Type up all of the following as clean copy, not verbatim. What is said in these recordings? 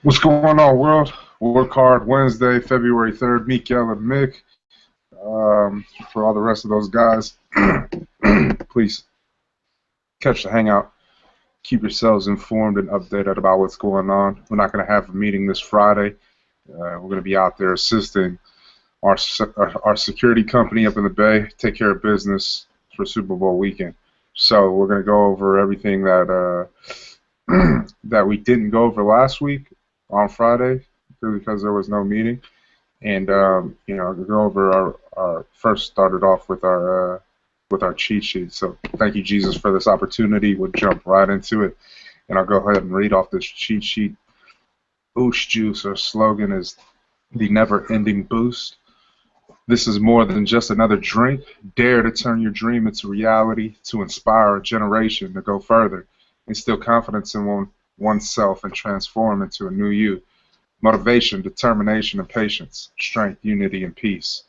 What's going on, world? Work Hard Wednesday, February 3rd. Mikael and Mick. For all the rest of those guys, please catch the hangout. Keep yourselves informed and updated about what's going on. We're not going to have a meeting this Friday. We're going to be out there assisting our security company up in the Bay take care of business for Super Bowl weekend. So we're going to go over everything that that we didn't go over last week on Friday because there was no meeting, and go over our first started off with our cheat sheet. So thank you, Jesus, for this opportunity. We'll jump right into it, and I'll go ahead and read off this cheat sheet. Boost Juice, our slogan is the never-ending boost. This is more than just another drink. Dare to turn your dream into reality, to inspire a generation to go further, instill confidence in oneself, and transform into a new you. Motivation, determination, and patience. Strength, unity, and peace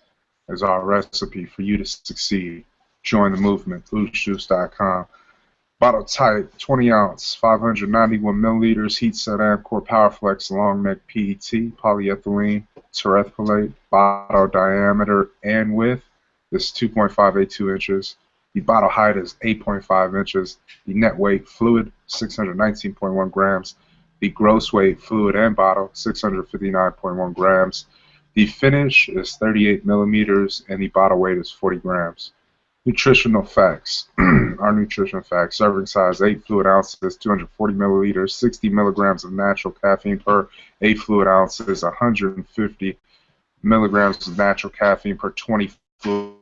is our recipe for you to succeed. Join the movement, boostjuice.com. Bottle type, 20 ounce, 591 milliliters, heat set Amcor Powerflex long neck PET, polyethylene, terephthalate. Bottle diameter and width is 2.582 inches. The bottle height is 8.5 inches. The net weight fluid, 619.1 grams. The gross weight fluid and bottle, 659.1 grams. The finish is 38 millimeters, and the bottle weight is 40 grams. Nutritional facts. Our nutrition facts. Serving size 8 fluid ounces, 240 milliliters, 60 milligrams of natural caffeine per 8 fluid ounces, 150 milligrams of natural caffeine per 20 fluid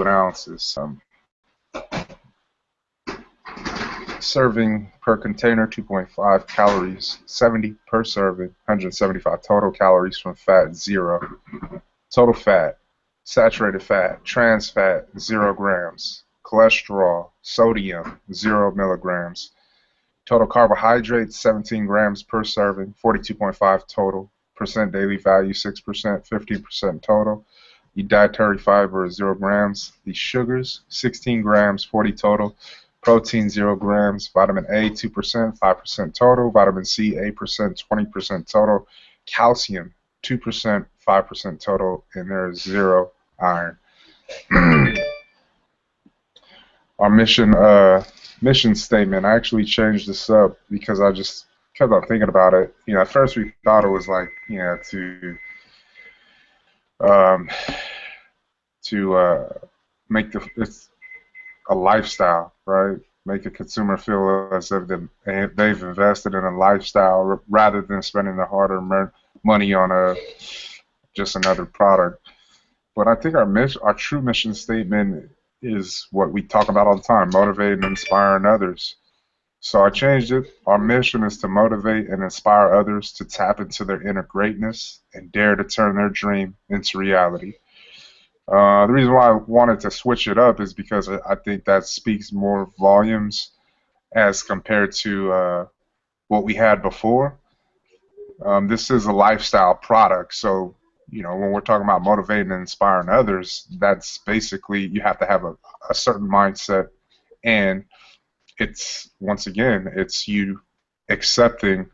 ounces. Serving per container, 2.5 calories, 70 per serving, 175 total calories from fat, 0. Total fat, saturated fat, trans fat, 0 grams. Cholesterol, sodium, 0 milligrams. Total carbohydrates, 17 grams per serving, 42.5 total. Percent daily value, 6%, 15% total. The dietary fiber is 0 grams. The sugars, 16 grams, 40 total. Protein, 0 grams. Vitamin A, 2%, 5% total. Vitamin C, 8%, 20% total. Calcium, 2%, 5% total. And there is 0 iron. Our mission statement, I actually changed this up because I just kept on thinking about it. At first we thought it was like, to make it's a lifestyle, right? Make a consumer feel as if they've invested in a lifestyle rather than spending their hard-earned money on just another product. But I think our true mission statement is what we talk about all the time: motivating and inspiring others. So I changed it. Our mission is to motivate and inspire others to tap into their inner greatness and dare to turn their dream into reality. The reason why I wanted to switch it up is because I think that speaks more volumes as compared to what we had before. This is a lifestyle product, so when we're talking about motivating and inspiring others, that's basically you have to have a certain mindset, and once again, it's you accepting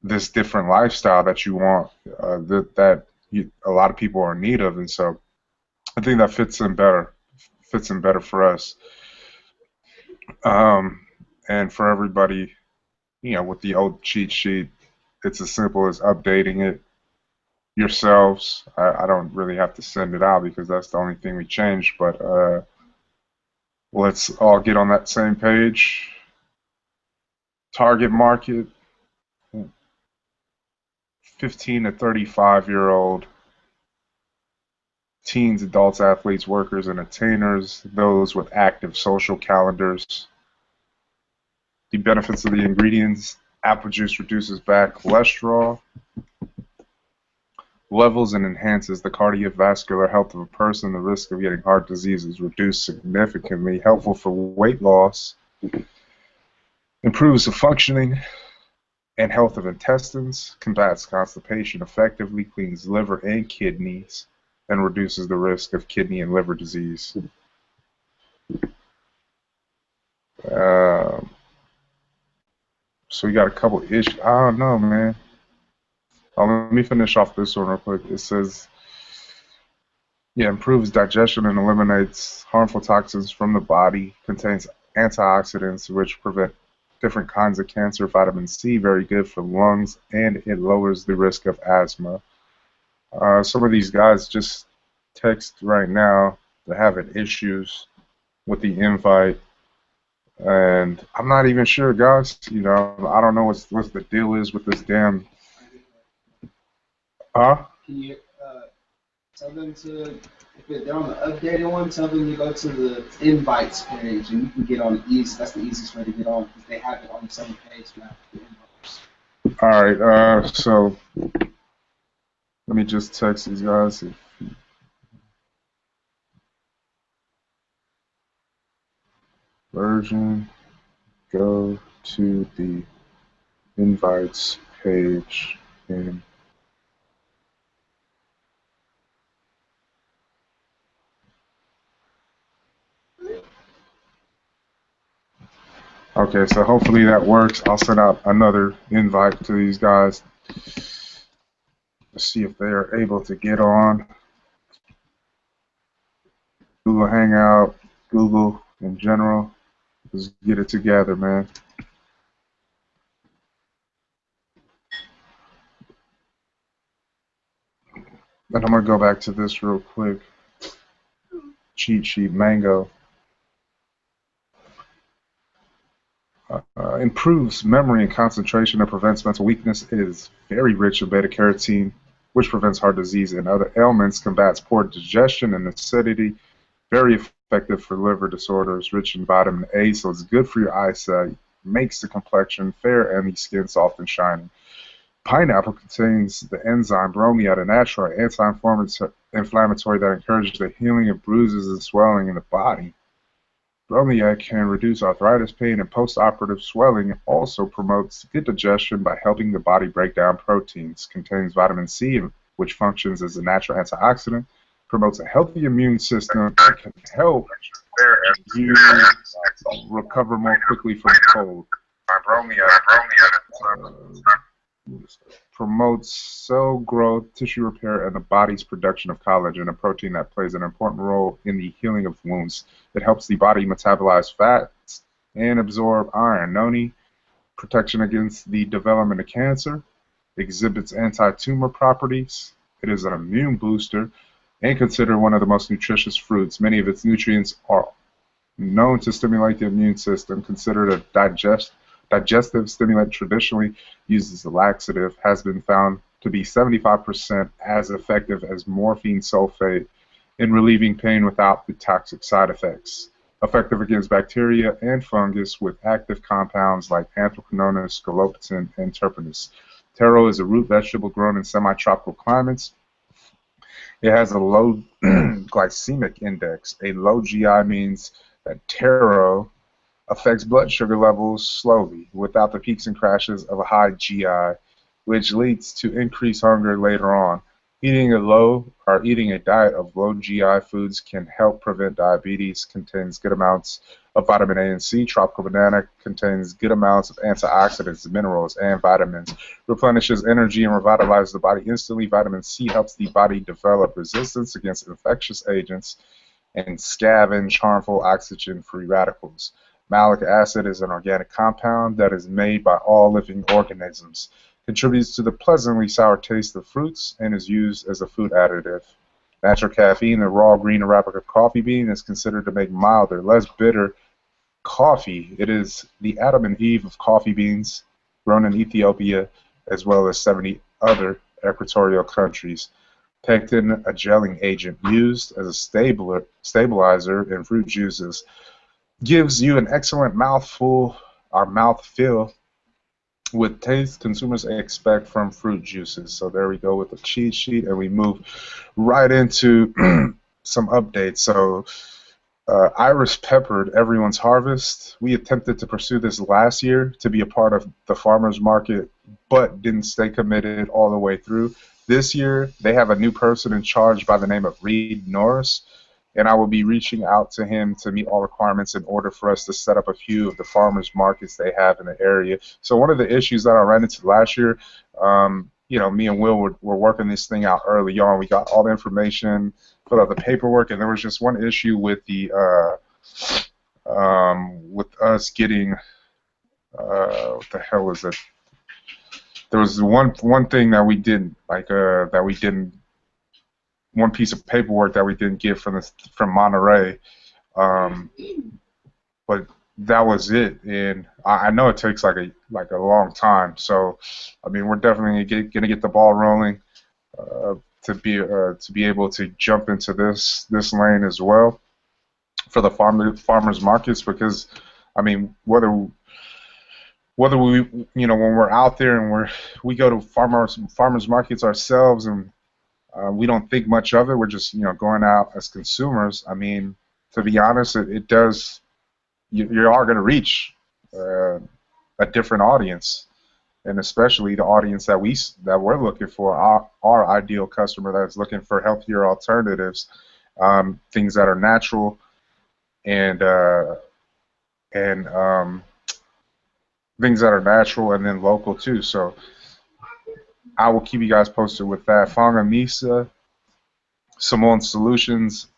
this different lifestyle that you want, a lot of people are in need of, and so I think that fits in better for us, and for everybody. With the old cheat sheet, it's as simple as updating it yourselves. I don't really have to send it out because that's the only thing we changed, but let's all get on that same page. Target market, 15 to 35-year-old teens, adults, athletes, workers, and attainers, those with active social calendars. The benefits of the ingredients: apple juice reduces bad cholesterol levels and enhances the cardiovascular health of a person. The risk of getting heart disease is reduced significantly. Helpful for weight loss. Improves the functioning and health of intestines. Combats constipation effectively. Cleans liver and kidneys. And reduces the risk of kidney and liver disease. So we got a couple issues. I don't know, man. Let me finish off this one real quick. It says, yeah, improves digestion and eliminates harmful toxins from the body. Contains antioxidants which prevent different kinds of cancer. Vitamin C, very good for lungs, and it lowers the risk of asthma. Some of these guys just text right now. They're having issues with the invite, and I'm not even sure, guys. You know, I don't know what's the deal is with this damn. Huh? Can you tell them to, if they're on the updated one, tell them to go to the invites page and you can get on easy. That's the easiest way to get on because they have it on the same page now. The invites. All right. So let me just text these guys. Version. Go to the invites page and okay, so hopefully that works. I'll send out another invite to these guys to see if they are able to get on. Google Hangout, Google in general. Let's get it together, man. And I'm going to go back to this real quick. Cheat sheet, Mango. Improves memory and concentration and prevents mental weakness. It is very rich in beta carotene, which prevents heart disease and other ailments, combats poor digestion and acidity. Very effective for liver disorders, rich in vitamin A, so it's good for your eyesight, makes the complexion fair and the skin soft and shiny. Pineapple contains the enzyme bromiate, a natural anti-inflammatory that encourages the healing of bruises and swelling in the body. Bromiate can reduce arthritis pain and post-operative swelling. It also promotes good digestion by helping the body break down proteins. Contains vitamin C, which functions as a natural antioxidant. Promotes a healthy immune system that can help you recover more quickly from cold. Promotes cell growth, tissue repair, and the body's production of collagen, a protein that plays an important role in the healing of wounds. It helps the body metabolize fats and absorb iron. Noni, protection against the development of cancer, exhibits anti-tumor properties. It is an immune booster and considered one of the most nutritious fruits. Many of its nutrients are known to stimulate the immune system. Considered a digestive stimulant, traditionally used as a laxative, has been found to be 75% as effective as morphine sulfate in relieving pain without the toxic side effects. Effective against bacteria and fungus with active compounds like anthraquinones, scolopectin, and terpenes. Taro is a root vegetable grown in semi-tropical climates. It has a low glycemic index. A low GI means that taro affects blood sugar levels slowly, without the peaks and crashes of a high GI, which leads to increased hunger later on. Eating a diet of low GI foods can help prevent diabetes. Contains good amounts of vitamin A and C. Tropical banana contains good amounts of antioxidants, minerals, and vitamins. Replenishes energy and revitalizes the body instantly. Vitamin C helps the body develop resistance against infectious agents and scavenge harmful oxygen-free radicals. Malic acid is an organic compound that is made by all living organisms. Contributes to the pleasantly sour taste of fruits and is used as a food additive. Natural caffeine, the raw green Arabica coffee bean, is considered to make milder, less bitter coffee. It is the Adam and Eve of coffee beans, grown in Ethiopia as well as 70 other equatorial countries. Pectin, a gelling agent used as a stabilizer in fruit juices, gives you an excellent mouthful or mouthfeel with taste consumers expect from fruit juices. So there we go with the cheat sheet, and we move right into some updates. So Iris peppered everyone's harvest. We attempted to pursue this last year to be a part of the farmers market, but didn't stay committed all the way through. This year, they have a new person in charge by the name of Reed Norris, and I will be reaching out to him to meet all requirements in order for us to set up a few of the farmers markets they have in the area. So one of the issues that I ran into last year, me and Will were working this thing out early on. We got all the information, filled out the paperwork, and there was just one issue with the with us getting what the hell is it? There was one thing that we didn't one piece of paperwork that we didn't get from Monterey, um, but that was it. And I know it takes like a long time. So, I mean, we're definitely gonna get the ball rolling uh, to be able to jump into this lane as well for the farmers markets, because I mean, whether we, when we're out there and we go to farmers markets ourselves, and we don't think much of it. We're just going out as consumers. I mean, to be honest, it does. You are going to reach a different audience, and especially the audience that we're looking for, our ideal customer that's looking for healthier alternatives, things that are natural and things that are natural and then local too. So I will keep you guys posted with that. Fanga Misa, Simone Solutions,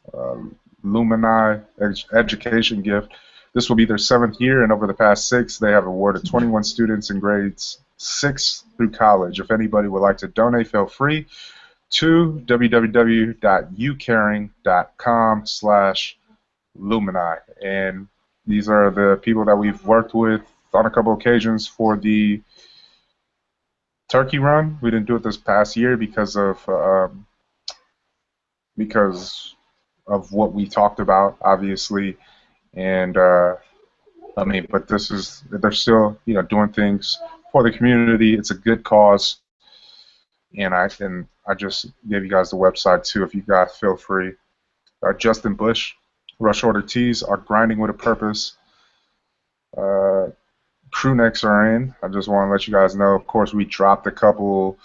Lumini Education Gift. This will be their 7th year, and over the past 6, they have awarded 21 students in grades 6 through college. If anybody would like to donate, feel free to www.ucaring.com/Lumini. And these are the people that we've worked with on a couple occasions for the turkey run. We didn't do it this past year because of what we talked about, obviously, and I mean, but they're still doing things for the community. It's a good cause, and I just gave you guys the website too. If you guys feel free. Justin Bush, Rush Order Tees are grinding with a purpose. Crew necks are in. I just want to let you guys know. Of course, we dropped a couple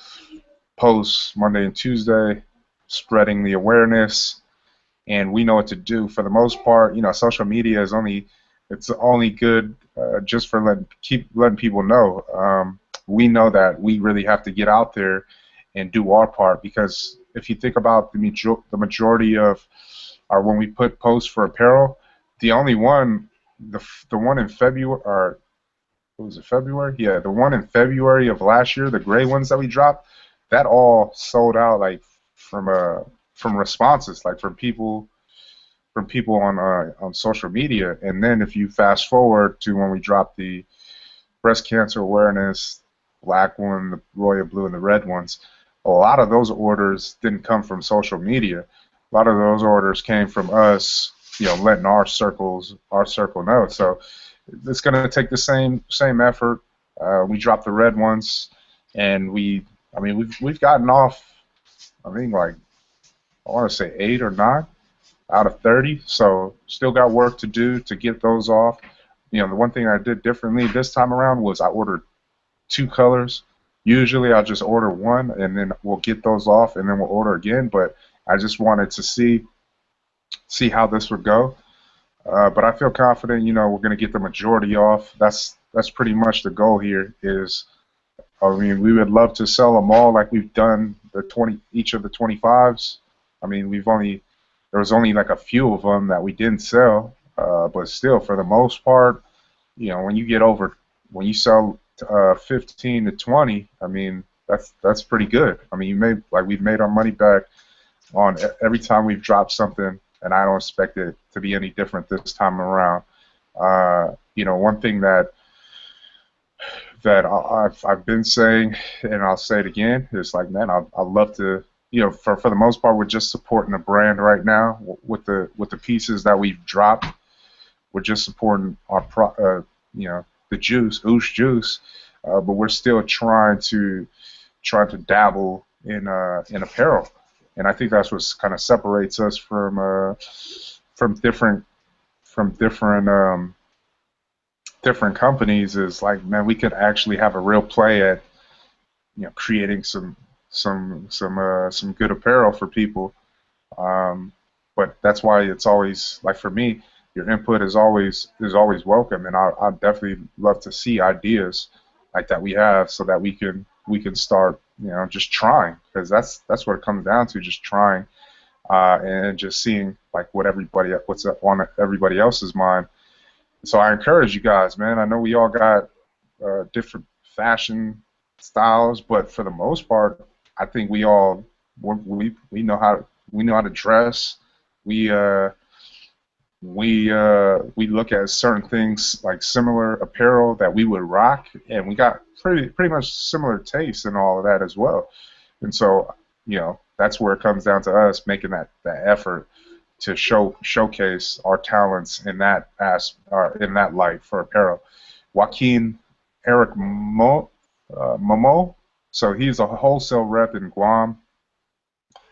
posts Monday and Tuesday, spreading the awareness, and we know what to do. For the most part, social media is only good just for keep letting people know. We know that we really have to get out there and do our part, because if you think about the majority of when we put posts for apparel, the only one, the one in February, or what was it, February? Yeah, the one in February of last year, the gray ones that we dropped, that all sold out like from responses, like from people on social media. And then if you fast forward to when we dropped the breast cancer awareness black one, the royal blue, and the red ones, a lot of those orders didn't come from social media. A lot of those orders came from us, letting our circle know. So it's going to take the same effort. We dropped the red ones, and we've gotten off, I think, like, I want to say 8 or 9 out of 30. So still got work to do to get those off. The one thing I did differently this time around was I ordered 2 colors. Usually I'll just order 1, and then we'll get those off, and then we'll order again. But I just wanted to see how this would go. But I feel confident, we're going to get the majority off. That's pretty much the goal here. I mean, we would love to sell them all like we've done each of the 25s. I mean, there was only like a few of them that we didn't sell, but still, for the most part, when you sell 15 to 20, I mean, that's pretty good. I mean, we've made our money back on every time we've dropped something, and I don't expect it to be any different this time around. One thing that I've been saying, and I'll say it again, is like, man, I'd love to, for the most part, we're just supporting the brand right now with the pieces that we've dropped. We're just supporting our the juice, Oosh Juice, but we're still trying to dabble in apparel. And I think that's what kind of separates us from different companies. Is like, man, we could actually have a real play at creating some good apparel for people. But that's why it's always, like, for me, your input is always welcome, and I'd definitely love to see ideas like that we have, so that we can start just trying, because that's what it comes down to, just trying, and just seeing like what's up on everybody else's mind. So I encourage you guys, man. I know we all got different fashion styles, but for the most part, I think we know how to dress. We uh, we look at certain things like similar apparel that we would rock, and we got pretty much similar tastes and all of that as well. And so, that's where it comes down to us making that effort to showcase our talents in in that light for apparel. Joaquin Eric Momo, so he's a wholesale rep in Guam,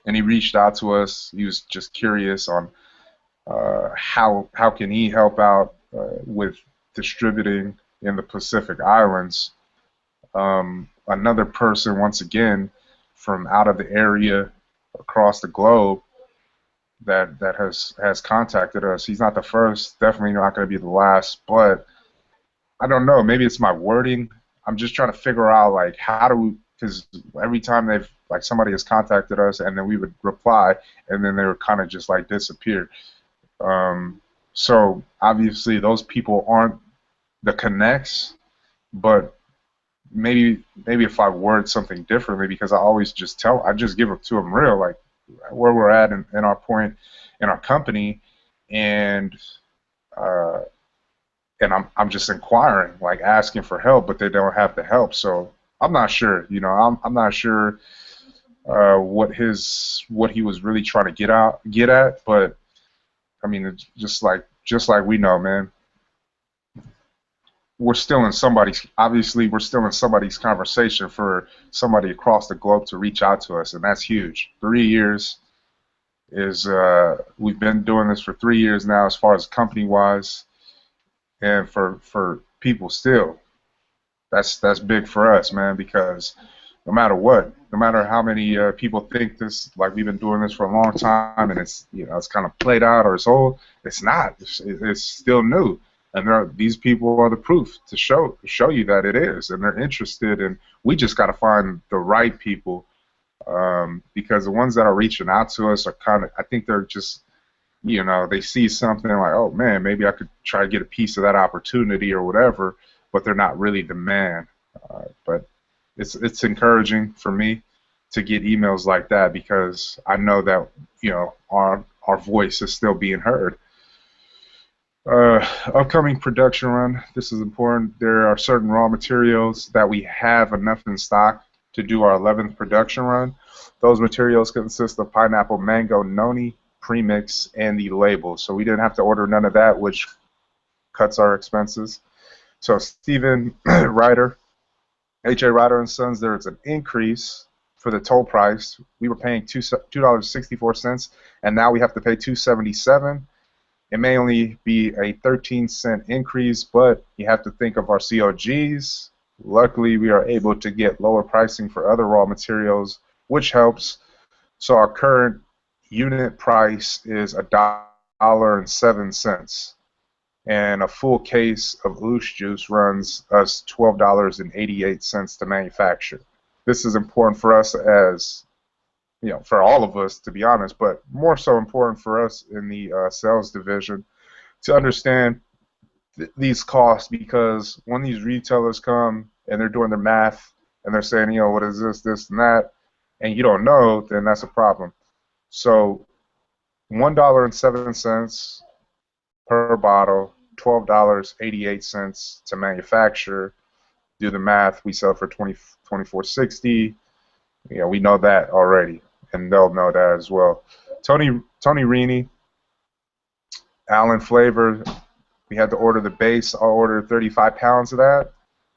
and he reached out to us. He was just curious on how can he help out with distributing in the Pacific Islands. Another person, once again, from out of the area across the globe that has contacted us. He's not the first, definitely not going to be the last, but I don't know. Maybe it's my wording. I'm just trying to figure out like how do we, because every time somebody has contacted us and then we would reply and then they would kind of just like disappear. So obviously those people aren't the connects, but maybe if I word something differently, because I just give it to them real, like where we're at in our point in our company, and uh, I'm just inquiring, like asking for help, but they don't have the help. So I'm not sure, I'm not sure what he was really trying to get at, but I mean, it's just like we know, man. We're still in somebody's conversation for somebody across the globe to reach out to us, and that's huge. 3 years is we've been doing this for 3 years now, as far as company wise, and for people still, that's big for us, man, because no matter what, no matter how many people think this, like we've been doing this for a long time, and it's kind of played out or it's old, it's not. It's still new, and these people are the proof to show you that it is, and they're interested, and we just got to find the right people, because the ones that are reaching out to us are I think they're just, they see something like, oh man, maybe I could try to get a piece of that opportunity or whatever, but they're not really the man. But it's encouraging for me to get emails like that, because I know that our voice is still being heard. Upcoming production run. This is important. There are certain raw materials that we have enough in stock to do our 11th production run. Those materials consist of pineapple mango noni premix and the label. So we didn't have to order none of that, which cuts our expenses. So Stephen Ryder, H.A. Ryder and Sons, there is an increase for the toll price. We were paying $2.64, and now we have to pay $2.77. It may only be a 13-cent increase, but you have to think of our COGs. Luckily, we are able to get lower pricing for other raw materials, which helps. So our current unit price is $1.07, and a full case of Oosh juice runs us $12.88 to manufacture. This is important for us, as for all of us, to be honest, but more so important for us in the sales division to understand these costs, because when these retailers come and they're doing their math and they're saying, what is this, and that, and you don't know, then that's a problem. So $1.07 per bottle, $12.88 to manufacture. Do the math. We sell for $24.60. We know that already, and they'll know that as well. Tony Rini, Allen Flavor. We had to order the base. I'll order 35 pounds of that.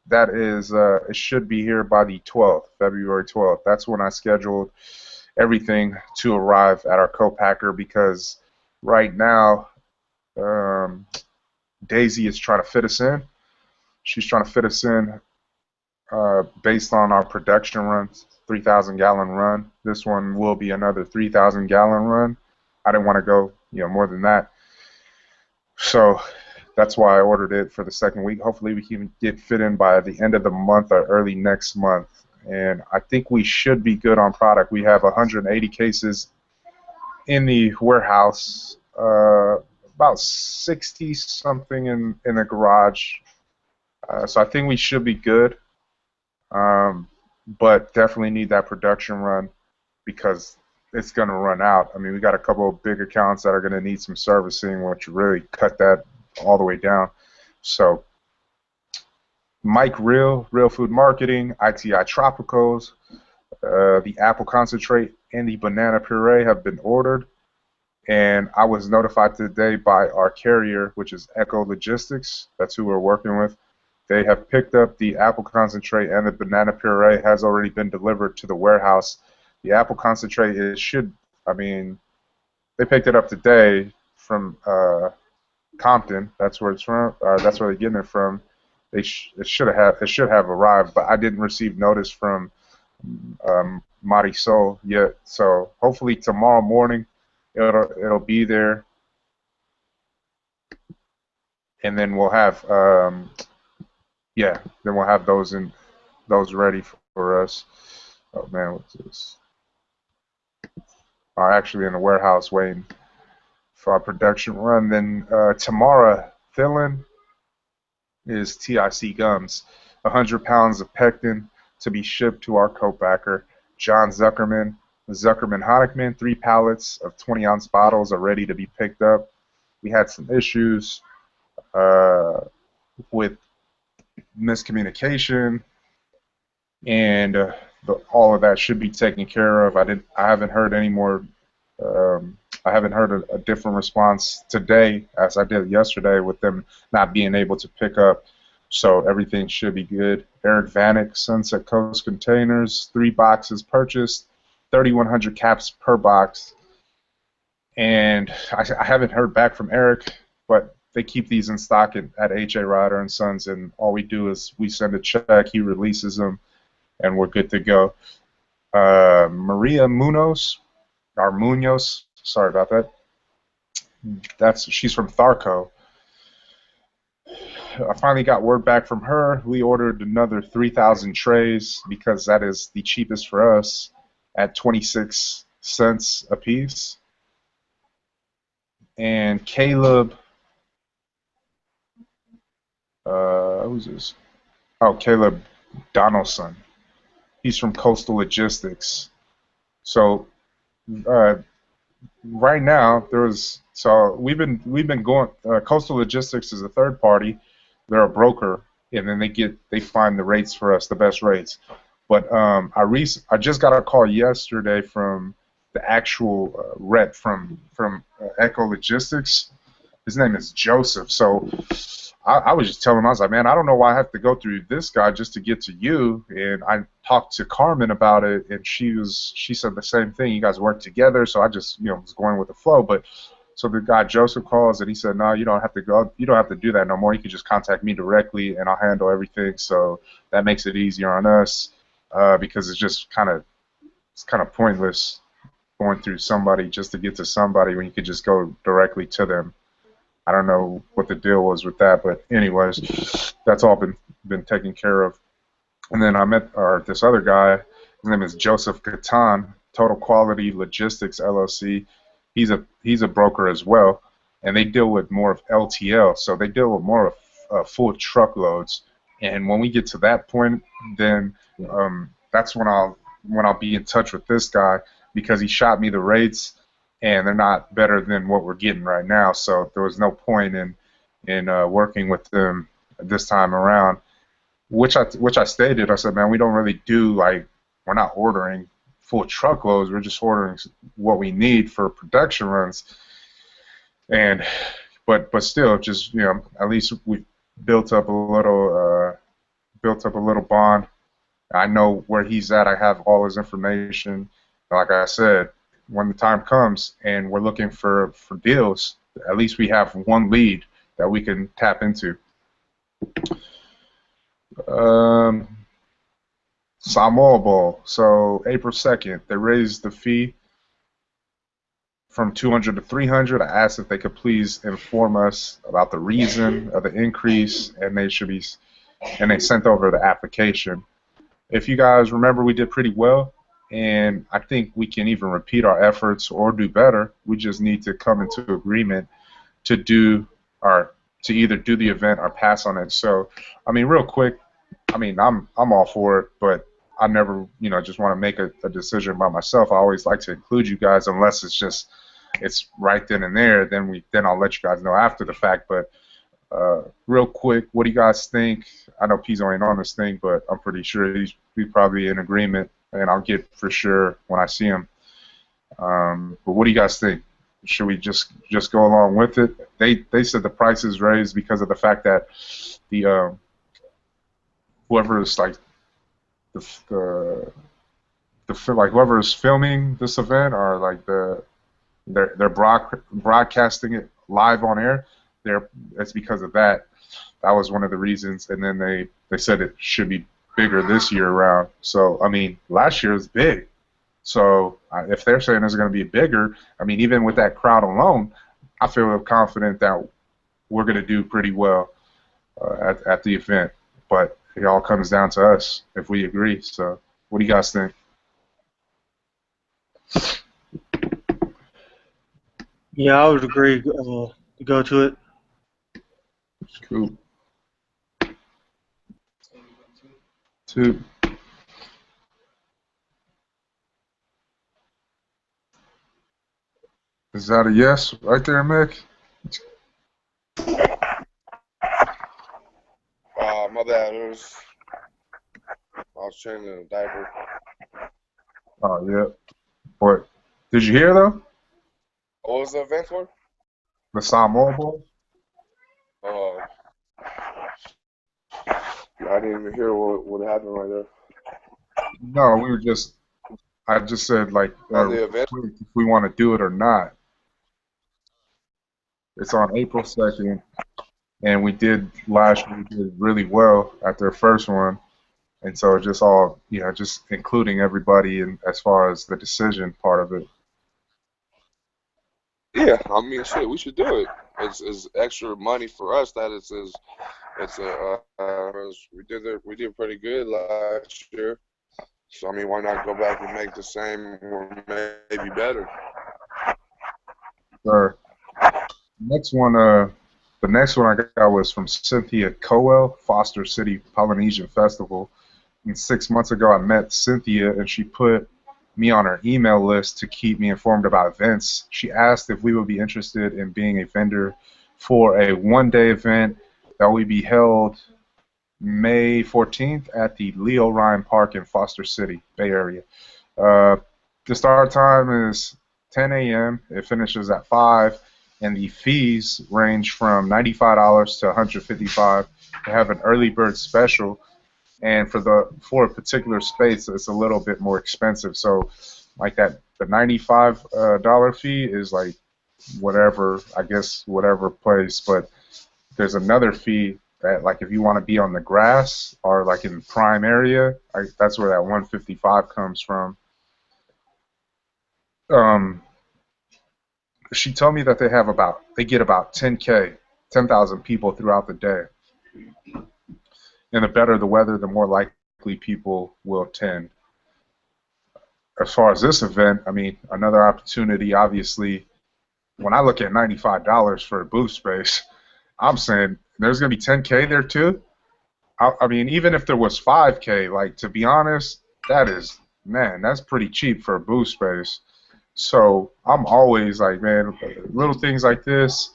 That is, it should be here by the 12th, February 12th. That's when I scheduled everything to arrive at our co-packer, because right now Daisy is trying to fit us in. She's trying to fit us in based on our production runs, 3,000-gallon run. This one will be another 3,000-gallon run. I didn't want to go more than that. So that's why I ordered it for the second week. Hopefully we can get fit in by the end of the month or early next month. and I think we should be good on product. We have 180 cases in the warehouse, about 60 something in the garage. So I think we should be good, but definitely need that production run because it's going to run out. I mean, we got a couple of big accounts that are going to need some servicing, which really cut that all the way down. So Mike Real Food Marketing, ITI Tropicals, the apple concentrate and the banana puree have been ordered. And I was notified today by our carrier, which is Echo Logistics. That's who we're working with. They have picked up the apple concentrate, and the banana puree has already been delivered to the warehouse. The apple concentrate they picked it up today from Compton. That's where it's from. That's where they're getting it from. It should have arrived, but I didn't receive notice from Marisol yet. So hopefully tomorrow morning it'll be there, and then we'll have those ready for us. Oh man, what's this? Actually in the warehouse waiting for our production run. Then Tamara Thillen is TIC gums, 100 pounds of pectin to be shipped to our co-packer, John Zuckerman. Zuckerman-Honickman, 3 pallets of 20-ounce bottles are ready to be picked up. We had some issues with miscommunication, and all of that should be taken care of. I haven't heard any more. I haven't heard a different response today as I did yesterday with them not being able to pick up. So everything should be good. Eric Vanek, Sunset Coast Containers, 3 boxes purchased, 3,100 caps per box. And I haven't heard back from Eric, but they keep these in stock at H.A. Ryder and Sons, and all we do is we send a check, he releases them, and we're good to go. Maria Munoz, sorry about that. She's from Tharco. I finally got word back from her. We ordered another 3,000 trays because that is the cheapest for us at 26 cents a piece. And Caleb, who's this? Oh, Caleb Donaldson. He's from Coastal Logistics. So right now we've been going. Coastal Logistics is a third party. They're a broker, and then they find the rates for us, the best rates. But I just got a call yesterday from the actual rep from Echo Logistics. His name is Joseph. So I was just telling him, I was like, man, I don't know why I have to go through this guy just to get to you. And I talked to Carmen about it, and she said the same thing. You guys work together, so I just was going with the flow. But so the guy Joseph calls, and he said, no, you don't have to go. You don't have to do that no more. You can just contact me directly, and I'll handle everything. So that makes it easier on us because it's just kind of pointless going through somebody just to get to somebody when you could just go directly to them. I don't know what the deal was with that, but anyways, that's all been taken care of. And then I met this other guy. His name is Joseph Catan, Total Quality Logistics LLC. He's a broker as well, and they deal with more of LTL, so they deal with more of full truckloads. And when we get to that point, then that's when I'll be in touch with this guy because he shot me the rates, and they're not better than what we're getting right now. So there was no point in working with them this time around. Which I stated. I said, man, we don't really we're not ordering full truckloads. We're just ordering what we need for production runs. But still, just at least we built up a little bond. I know where he's at. I have all his information. Like I said, when the time comes and we're looking for deals, at least we have one lead that we can tap into. Samoa Bowl. So April 2nd, they raised the fee from $200 to $300. I asked if they could please inform us about the reason of the increase, and they sent over the application. if you guys remember, we did pretty well, and I think we can even repeat our efforts or do better. We just need to come into agreement to do our to either do the event or pass on it. So, I mean, real quick, I mean, I'm all for it, but I never, just want to make a decision by myself. I always like to include you guys, unless it's right then and there. Then I'll let you guys know after the fact. But real quick, what do you guys think? I know Pizzo ain't on this thing, but I'm pretty sure he's probably in agreement, and I'll get for sure when I see him. But what do you guys think? Should we just go along with it? They said the price is raised because of the fact that the whoever is like the like whoever is filming this event, or like they're broadcasting it live on air. It's because of that. That was one of the reasons. And then they said it should be bigger this year around. So I mean, last year was big. So if they're saying it's going to be bigger, I mean, even with that crowd alone, I feel confident that we're going to do pretty well at the event. But it all comes down to us if we agree. So what do you guys think? Yeah, I would agree to go to it. Cool. Two. Is that a yes right there, Mick? My bad. I was changing a diaper. Oh, yeah. But did you hear, though? What was the event for? The Samoa Bowl? I didn't even hear what happened right there. No, I just said, like, On the event? if we want to do it or not. It's on April 2nd, and last year, we did really well at their first one. And so just all, just including everybody in as far as the decision part of it. Yeah, I mean, shit, we should do it. It's extra money for us. We did pretty good last year. So I mean, why not go back and make the same or maybe better? Sure. The next one I got was from Cynthia Coel, Foster City Polynesian Festival. And 6 months ago, I met Cynthia, and she put me on her email list to keep me informed about events. She asked if we would be interested in being a vendor for a one-day event that will be held May 14th at the Leo Ryan Park in Foster City, Bay Area. The start time is 10 a.m. It finishes at 5, and the fees range from $95 to $155. They have an early bird special, and for a particular space, it's a little bit more expensive. So, like the $95 fee is like whatever place, but there's another fee that, like, if you want to be on the grass or like in prime area, that's where that 155 comes from. She told me that they get about 10,000 people throughout the day. And the better the weather, the more likely people will attend. As far as this event, I mean, another opportunity, obviously, when I look at $95 for a booth space, I'm saying there's going to be 10K there too. I mean, even if there was 5K, like, to be honest, that's pretty cheap for a booth space. So I'm always like, man, little things like this,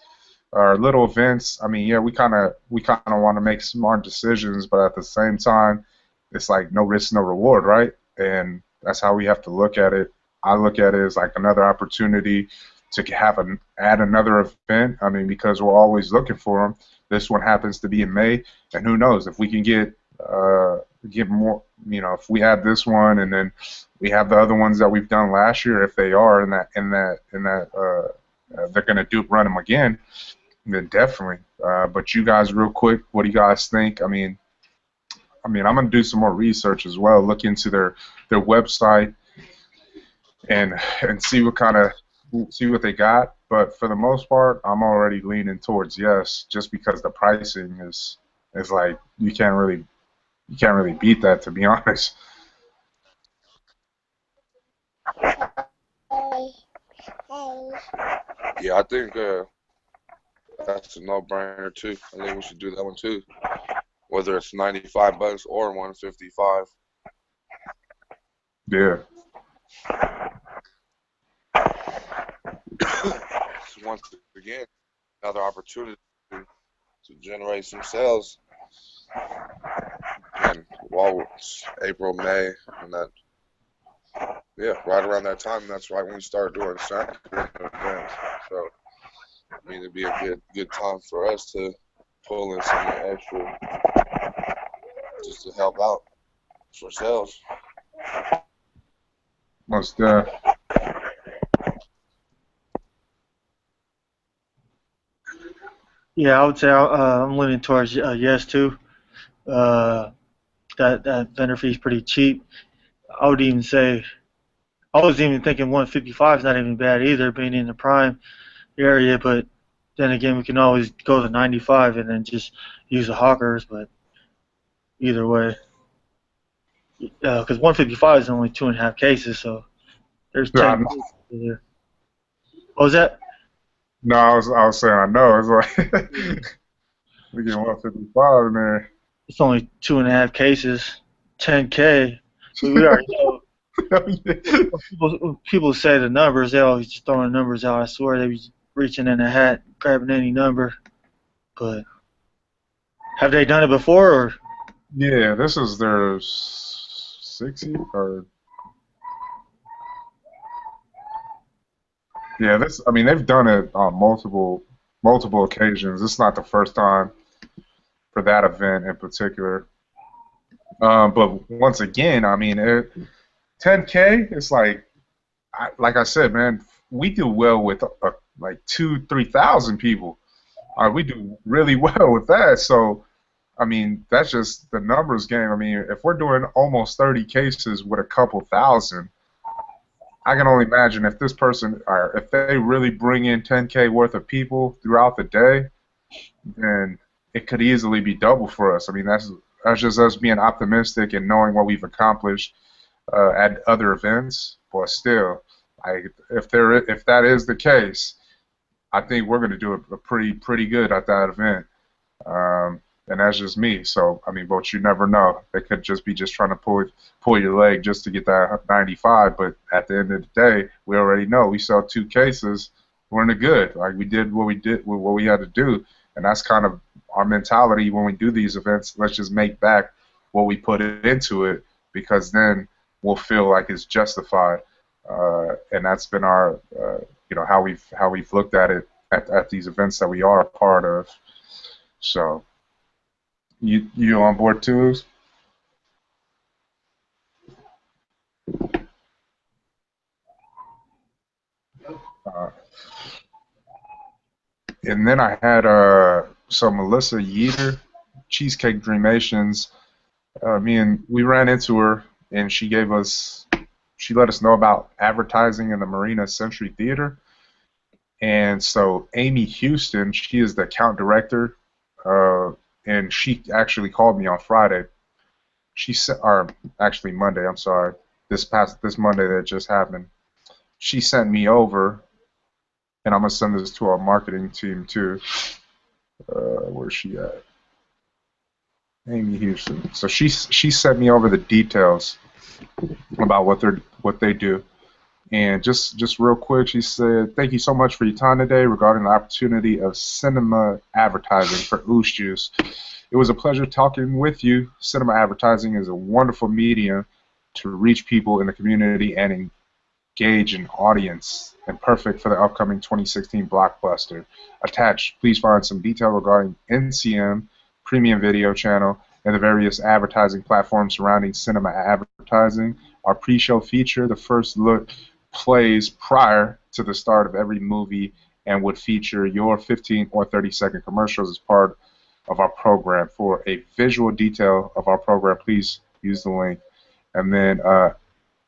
or little events. I mean, yeah, we kind of want to make smart decisions, but at the same time, it's like no risk, no reward, right? And that's how we have to look at it. I look at it as like another opportunity to add another event. I mean, because we're always looking for them. This one happens to be in May, and who knows if we can get more. If we have this one, and then we have the other ones that we've done last year, if they are they're gonna run them again, then definitely. But you guys, real quick, what do you guys think? I mean, I'm gonna do some more research as well. Look into their website and see what they got. But for the most part, I'm already leaning towards yes, just because the pricing is like you can't really you can't really beat that, to be honest. Yeah, I think that's a no-brainer too. I think we should do that one too. Whether it's $95 or 155. Yeah. So once again, another opportunity to generate some sales. And while it's April, May, and that, yeah, right around that time, that's right when we start doing sampling events. So, I mean, it'd be a good time for us to pull in some extra just to help out for sales. Most Yeah, I would say I'm leaning towards yes too. Uh, that vendor fee is pretty cheap. I would even say I was even thinking 155 is not even bad either, being in the prime area. But then again, we can always go to 95 and then just use the hawkers. But either way, because 155 is only 2.5 cases, so there's yeah, 10 cases there. What was that? no, I was saying I know. It's like we get 155 in there. It's only 2.5 cases, 10K. We already know. When people say the numbers, they always just throwing numbers out. I swear they be reaching in a hat, grabbing any number. But have they done it before? Or Yeah, this is their 60th or yeah, this. I mean, they've done it on multiple occasions. It's not the first time for that event in particular. But once again, I mean, 10K. It's like I said, man, we do well with like 3,000 people. We do really well with that. So, I mean, that's just the numbers game. I mean, if we're doing almost 30 cases with a couple thousand, I can only imagine if this person, or if they really bring in 10K worth of people throughout the day, then it could easily be double for us. I mean, that's just us being optimistic and knowing what we've accomplished at other events. But still, if that is the case, I think we're going to do a pretty good at that event. And that's just me. So I mean, but you never know. They could just be trying to pull your leg just to get that 95. But at the end of the day, we already know we sell 2 cases. We're in the good. Like we did what we had to do, and that's kind of our mentality when we do these events. Let's just make back what we put into it, because then we'll feel like it's justified. And that's been our, how we've looked at it at these events that we are a part of. So. You on board too? Uh, and then I had so Melissa Yeater, Cheesecake Dreamations. We ran into her, and she let us know about advertising in the Marina Century Theater. And so Amy Houston, she is the account director, and she actually called me on Friday. Or actually Monday. I'm sorry. This Monday that just happened. She sent me over, and I'm gonna send this to our marketing team too. Where's she at? Amy Houston. So she sent me over the details about what they do. And just real quick, she said, "Thank you so much for your time today regarding the opportunity of cinema advertising for Ooze Juice. It was a pleasure talking with you. Cinema advertising is a wonderful medium to reach people in the community and engage an audience, and perfect for the upcoming 2016 blockbuster. Attached, please find some detail regarding NCM, Premium Video Channel, and the various advertising platforms surrounding cinema advertising. Our pre-show feature, the first look, plays prior to the start of every movie and would feature your 15 or 30-second commercials as part of our program. For a visual detail of our program, please use the link." And then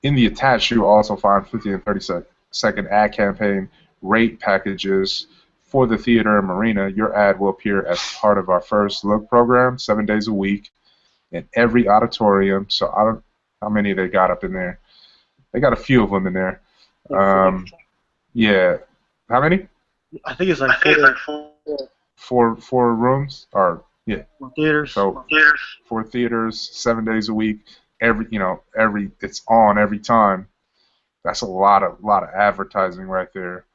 in the attached, you will also find 15 and 30-second ad campaign rate packages for the theater and marina. Your ad will appear as part of our first look program, 7 days a week. in every auditorium. So I don't know how many they got up in there. They got a few of them in there. Yeah. How many? I think it's like Four rooms, or yeah. theaters. So 4 theaters, 7 days a week. It's on every time. That's a lot of advertising right there.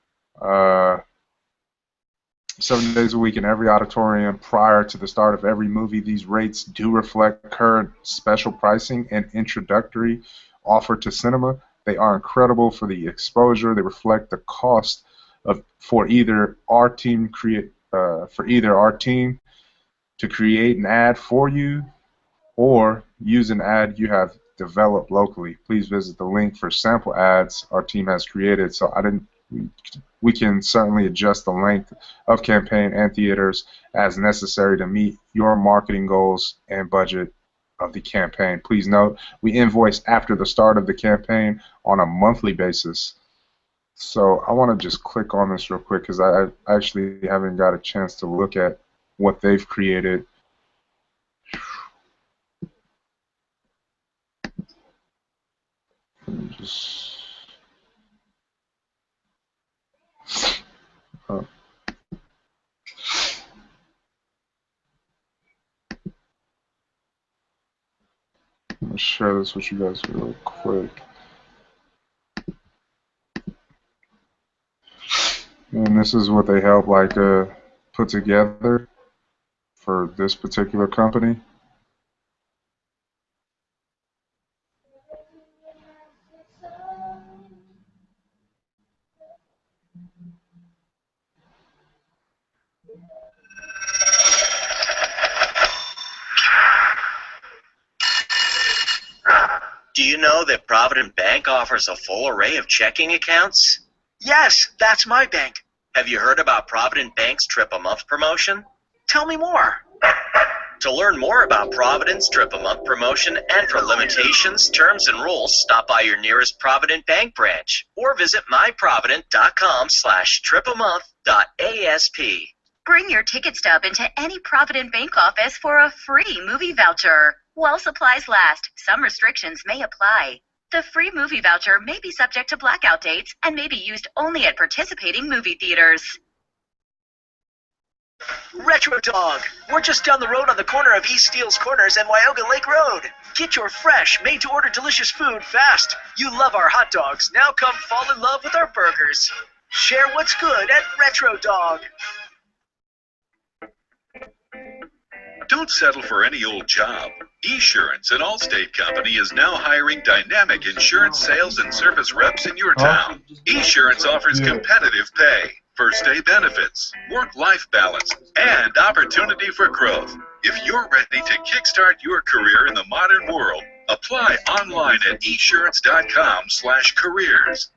7 days a week in every auditorium prior to the start of every movie. These rates do reflect current special pricing and introductory offer to cinema. They are incredible for the exposure. They reflect the cost for either our team to create an ad for you or use an ad you have developed locally. Please visit the link for sample ads our team has created. So we can certainly adjust the length of campaign and theaters as necessary to meet your marketing goals and budget of the campaign. Please note, we invoice after the start of the campaign on a monthly basis. So I want to just click on this real quick because I actually haven't got a chance to look at what they've created. Just, I'm gonna share this with you guys real quick. And this is what they help put together for this particular company. Do you know that Provident Bank offers a full array of checking accounts? Yes, that's my bank. Have you heard about Provident Bank's Trip a Month promotion? Tell me more. To learn more about Provident's Trip a Month promotion and for limitations, terms, and rules, stop by your nearest Provident Bank branch or visit myprovident.com/tripamonth.asp. Bring your ticket stub into any Provident Bank office for a free movie voucher. While supplies last, some restrictions may apply. The free movie voucher may be subject to blackout dates and may be used only at participating movie theaters. Retro Dog. We're just down the road on the corner of East Steeles Corners and Wyoga Lake Road. Get your fresh, made-to-order delicious food fast. You love our hot dogs. Now come fall in love with our burgers. Share what's good at Retro Dog. Don't settle for any old job. Esurance, an Allstate company, is now hiring dynamic insurance sales and service reps in your town. Esurance offers competitive pay, first-day benefits, work-life balance, and opportunity for growth. If you're ready to kickstart your career in the modern world, apply online at esurance.com/careers.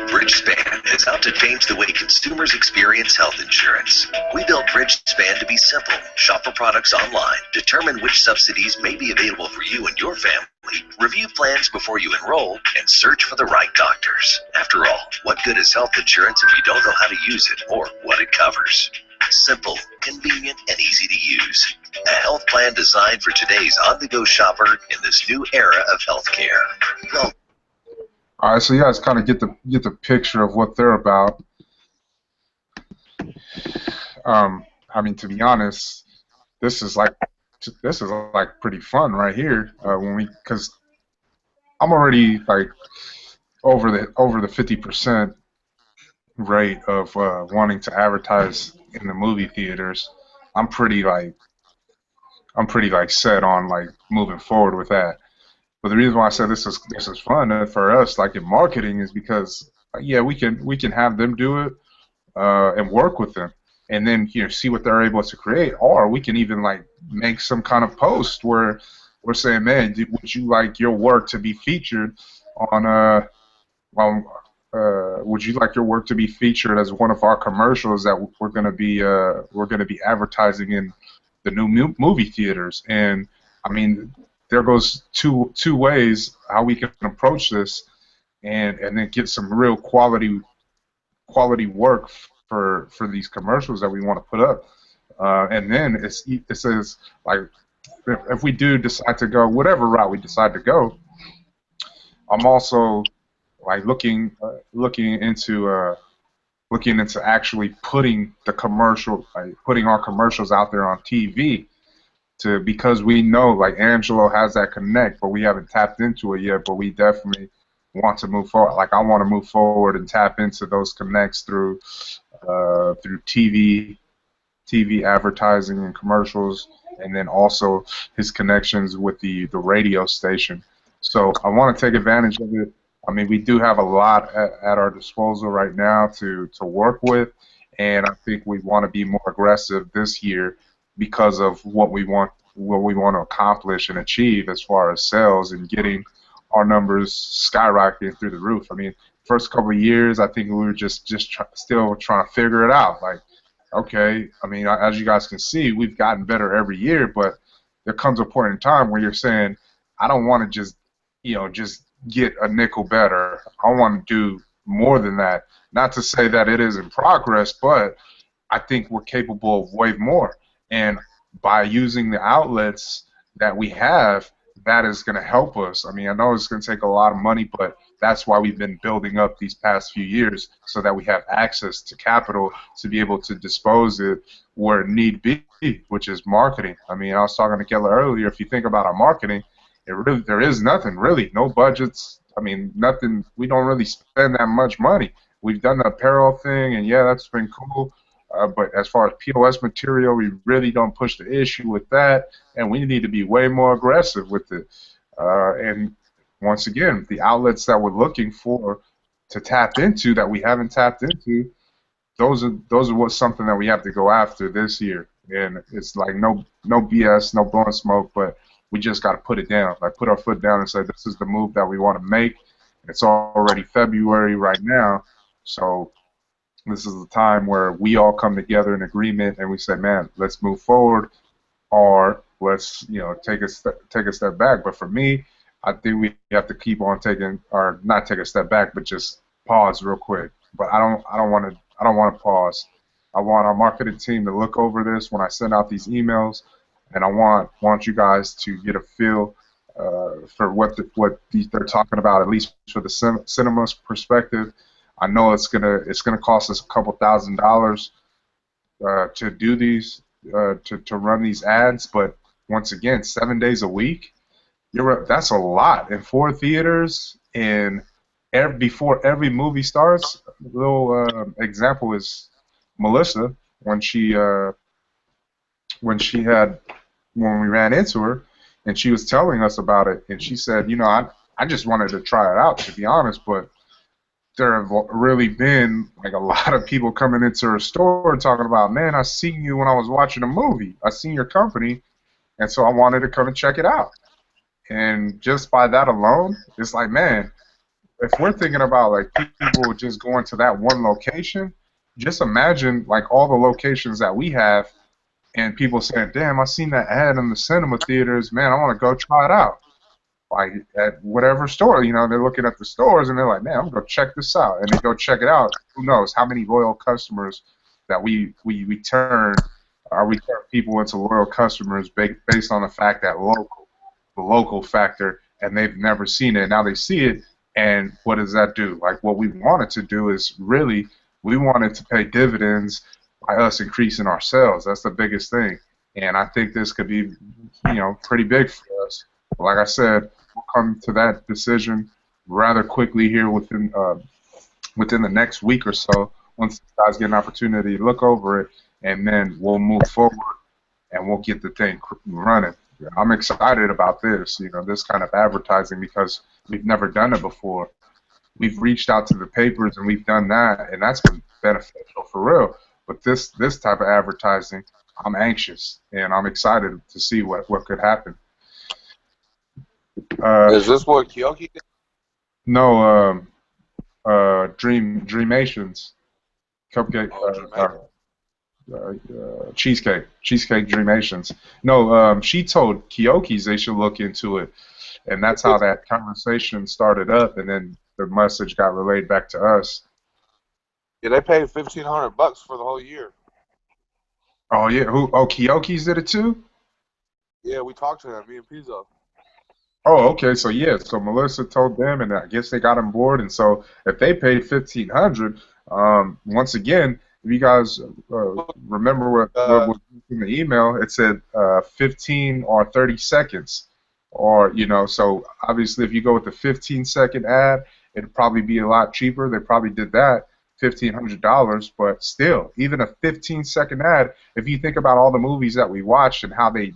Bridgespan is out to change the way consumers experience health insurance. We built Bridgespan to be simple. Shop for products online, determine which subsidies may be available for you and your family, review plans before you enroll, and search for the right doctors. After all, what good is health insurance if you don't know how to use it or what it covers? Simple, convenient, and easy to use. A health plan designed for today's on-the-go shopper in this new era of healthcare. Well, all right, so you guys kind of get the picture of what they're about. I mean, to be honest, this is like pretty fun right here. Because I'm already like over the 50% rate of wanting to advertise in the movie theaters. I'm pretty set on like moving forward with that. But the reason why I said this is fun for us, like in marketing, is because yeah, we can have them do it and work with them, and then see what they're able to create, or we can even like make some kind of post where we're saying, man, would you like your work to be featured on would you like your work to be featured as one of our commercials that we're gonna be advertising in the new movie theaters? And I mean, there goes two ways how we can approach this, and then get some real quality work for these commercials that we want to put up. And then it says like if we do decide to go whatever route we decide to go, I'm also like looking into actually putting putting our commercials out there on TV because we know like Angelo has that connect, but we haven't tapped into it yet. But we definitely want to move forward. Like I want to move forward and tap into those connects through TV advertising and commercials, and then also his connections with the radio station. So I want to take advantage of it. I mean, we do have a lot at our disposal right now to work with, and I think we want to be more aggressive this year because of what we want to accomplish and achieve as far as sales and getting our numbers skyrocketing through the roof. I mean, first couple of years, I think we were still trying to figure it out. Like, okay, I mean, as you guys can see, we've gotten better every year, but there comes a point in time where you're saying, I don't want to just get a nickel better. I want to do more than that. Not to say that it is in progress, but I think we're capable of way more. And by using the outlets that we have, that is going to help us. I mean, I know it's going to take a lot of money, but that's why we've been building up these past few years so that we have access to capital to be able to dispose it where it need be, which is marketing. I mean, I was talking to Keller earlier. If you think about our marketing, there is nothing really, no budgets. I mean, nothing. We don't really spend that much money. We've done the apparel thing, and yeah, that's been cool. But as far as POS material, we really don't push the issue with that, and we need to be way more aggressive with it. And once again, the outlets that we're looking for to tap into that we haven't tapped into, those are what's something that we have to go after this year. And it's like no BS, no blowing smoke, but we just got to put it down, like put our foot down and say this is the move that we want to make. It's already February right now, so this is the time where we all come together in agreement and we say, man, let's move forward, or let's take a step back. But for me, I think we have to keep on taking, or not take a step back, but just pause real quick. But I don't want to pause. I want our marketing team to look over this when I send out these emails, and I want you guys to get a feel for what they're talking about, at least for the cinema's perspective. I know it's gonna cost us a couple $1,000s to do these to run these ads, but once again, 7 days a week, that's a lot in 4 theaters, and before every movie starts. A little example is Melissa when we ran into her, and she was telling us about it, and she said, I just wanted to try it out, to be honest, but there have really been like a lot of people coming into her store talking about, man, I seen you when I was watching a movie. I seen your company, and so I wanted to come and check it out. And just by that alone, it's like, man, if we're thinking about like people just going to that one location, just imagine like all the locations that we have, and people saying, damn, I seen that ad in the cinema theaters, man, I want to go try it out. Like at whatever store, they're looking at the stores and they're like, man, I'm gonna go check this out, and they go check it out. Who knows how many loyal customers that we turn people into loyal customers based on the fact that the local factor, and they've never seen it. Now they see it, and what does that do? Like what we wanted to do is really we wanted to pay dividends by us increasing our sales. That's the biggest thing, and I think this could be pretty big for us. Like I said, we'll come to that decision rather quickly here within the next week or so. Once you guys get an opportunity to look over it, and then we'll move forward and we'll get the thing running. I'm excited about this, this kind of advertising, because we've never done it before. We've reached out to the papers and we've done that, and that's been beneficial for real. But this type of advertising, I'm anxious and I'm excited to see what could happen. Is this what Kyoki did? No, Dreamations, cupcake, cheesecake Dreamations. No, she told Kyoki's they should look into it, and that's how that conversation started up, and then the message got relayed back to us. Yeah, they paid $1,500 for the whole year. Oh yeah, who? Oh, Kyoki's did it too. Yeah, we talked to him, me and Pizzo. Oh, okay. So yeah, so Melissa told them, and I guess they got on board. And so if they paid 1,500, once again, if you guys remember what Uh, was in the email, it said 15 or 30 seconds, or So obviously, if you go with the 15-second ad, it'd probably be a lot cheaper. They probably did that. $1,500, but still, even a 15-second ad. If you think about all the movies that we watched and how they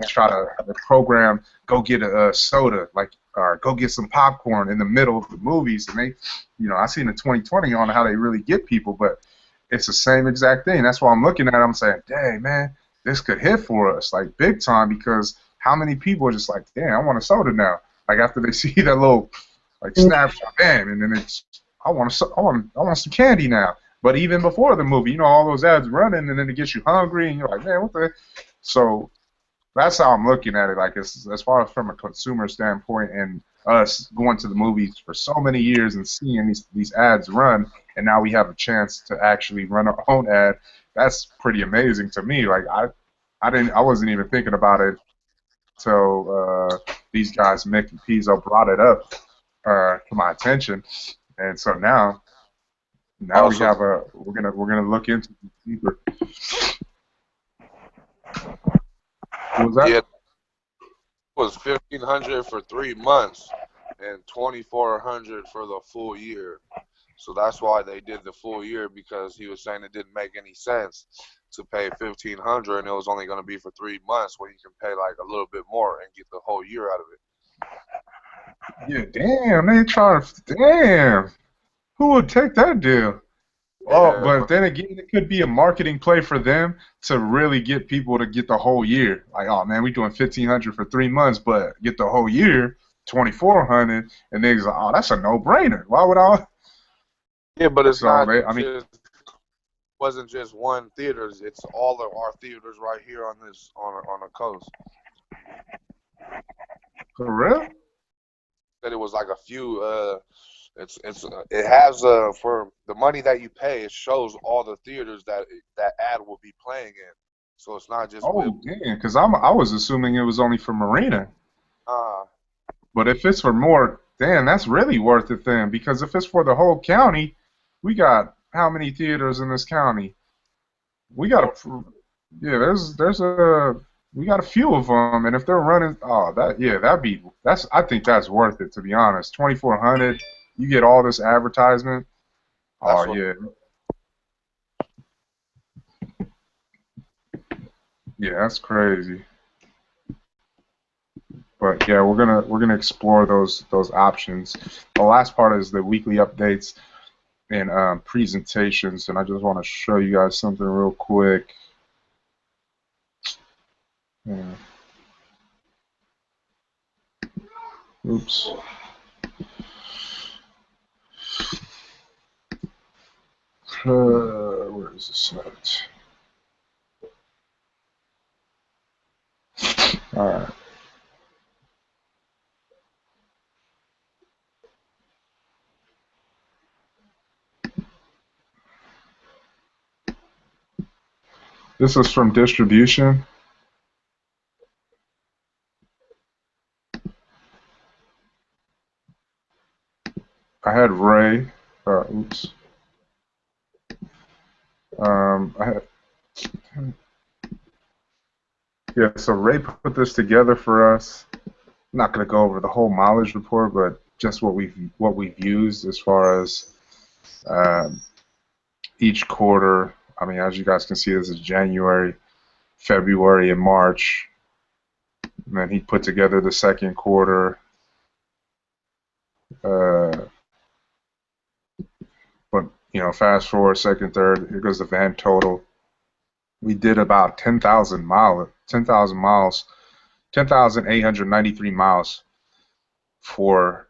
try to program go get a soda, like, or go get some popcorn in the middle of the movies. And I seen the 2020 on how they really get people, but it's the same exact thing. That's why I'm looking at it. I'm saying, dang, man, this could hit for us, like, big time, because how many people are just like, damn, I want a soda now. Like, after they see that little, like, snapshot, bam, and then I want some candy now. But even before the movie, all those ads running, and then it gets you hungry, and you're like, man, what the? So that's how I'm looking at it. Like, as far as from a consumer standpoint, and us going to the movies for so many years and seeing these ads run, and now we have a chance to actually run our own ad. That's pretty amazing to me. Like, I wasn't even thinking about it until these guys, Mick and Pizzo, brought it up to my attention, and so now we also, have we're gonna look into it deeper. What was that? yeah, it was 1,500 for 3 months and 2,400 for the full year. So that's why they did the full year, because he was saying it didn't make any sense to pay 1,500 and it was only going to be for 3 months, when you can pay like a little bit more and get the whole year out of it. Yeah, damn, they trying to, damn. Who would take that deal? Oh, Yeah, but then again, it could be a marketing play for them to really get people to get the whole year. Like, oh man, we doing 1,500 for 3 months, but get the whole year 2,400, and they're like, oh, that's a no-brainer. Why would I? yeah, but it's So not they, I mean, just wasn't just one theaters. It's all of our theaters right here on this on the coast. for real? That it was like a few. It has for the money that you pay, it shows all the theaters that ad will be playing in. So it's not just with. Oh, damn, because I was assuming it was only for Marina. Uh, But if it's for more, damn, that's really worth it then. Because if it's for the whole county, we got how many theaters in this county? We got a, yeah, there's a, we got a few of them, and if they're running, oh, I think that's worth it, to be honest. 2,400, you get all this advertisement. Oh that's what. yeah, yeah, that's crazy. But yeah, we're gonna explore those options. The last part is the weekly updates and presentations, and I just want to show you guys something real quick. Yeah. Oops. Where is this at? All right. This is from distribution. I had Ray. Oops. I had, yeah, so Ray put this together for us. I'm not going to go over the whole mileage report, but just what we've used as far as um, each quarter. I mean, as you guys can see, this is January, February, and March. And then he put together the second quarter. Uh, but fast forward second, third. Here goes the van total. We did about 10,893 miles for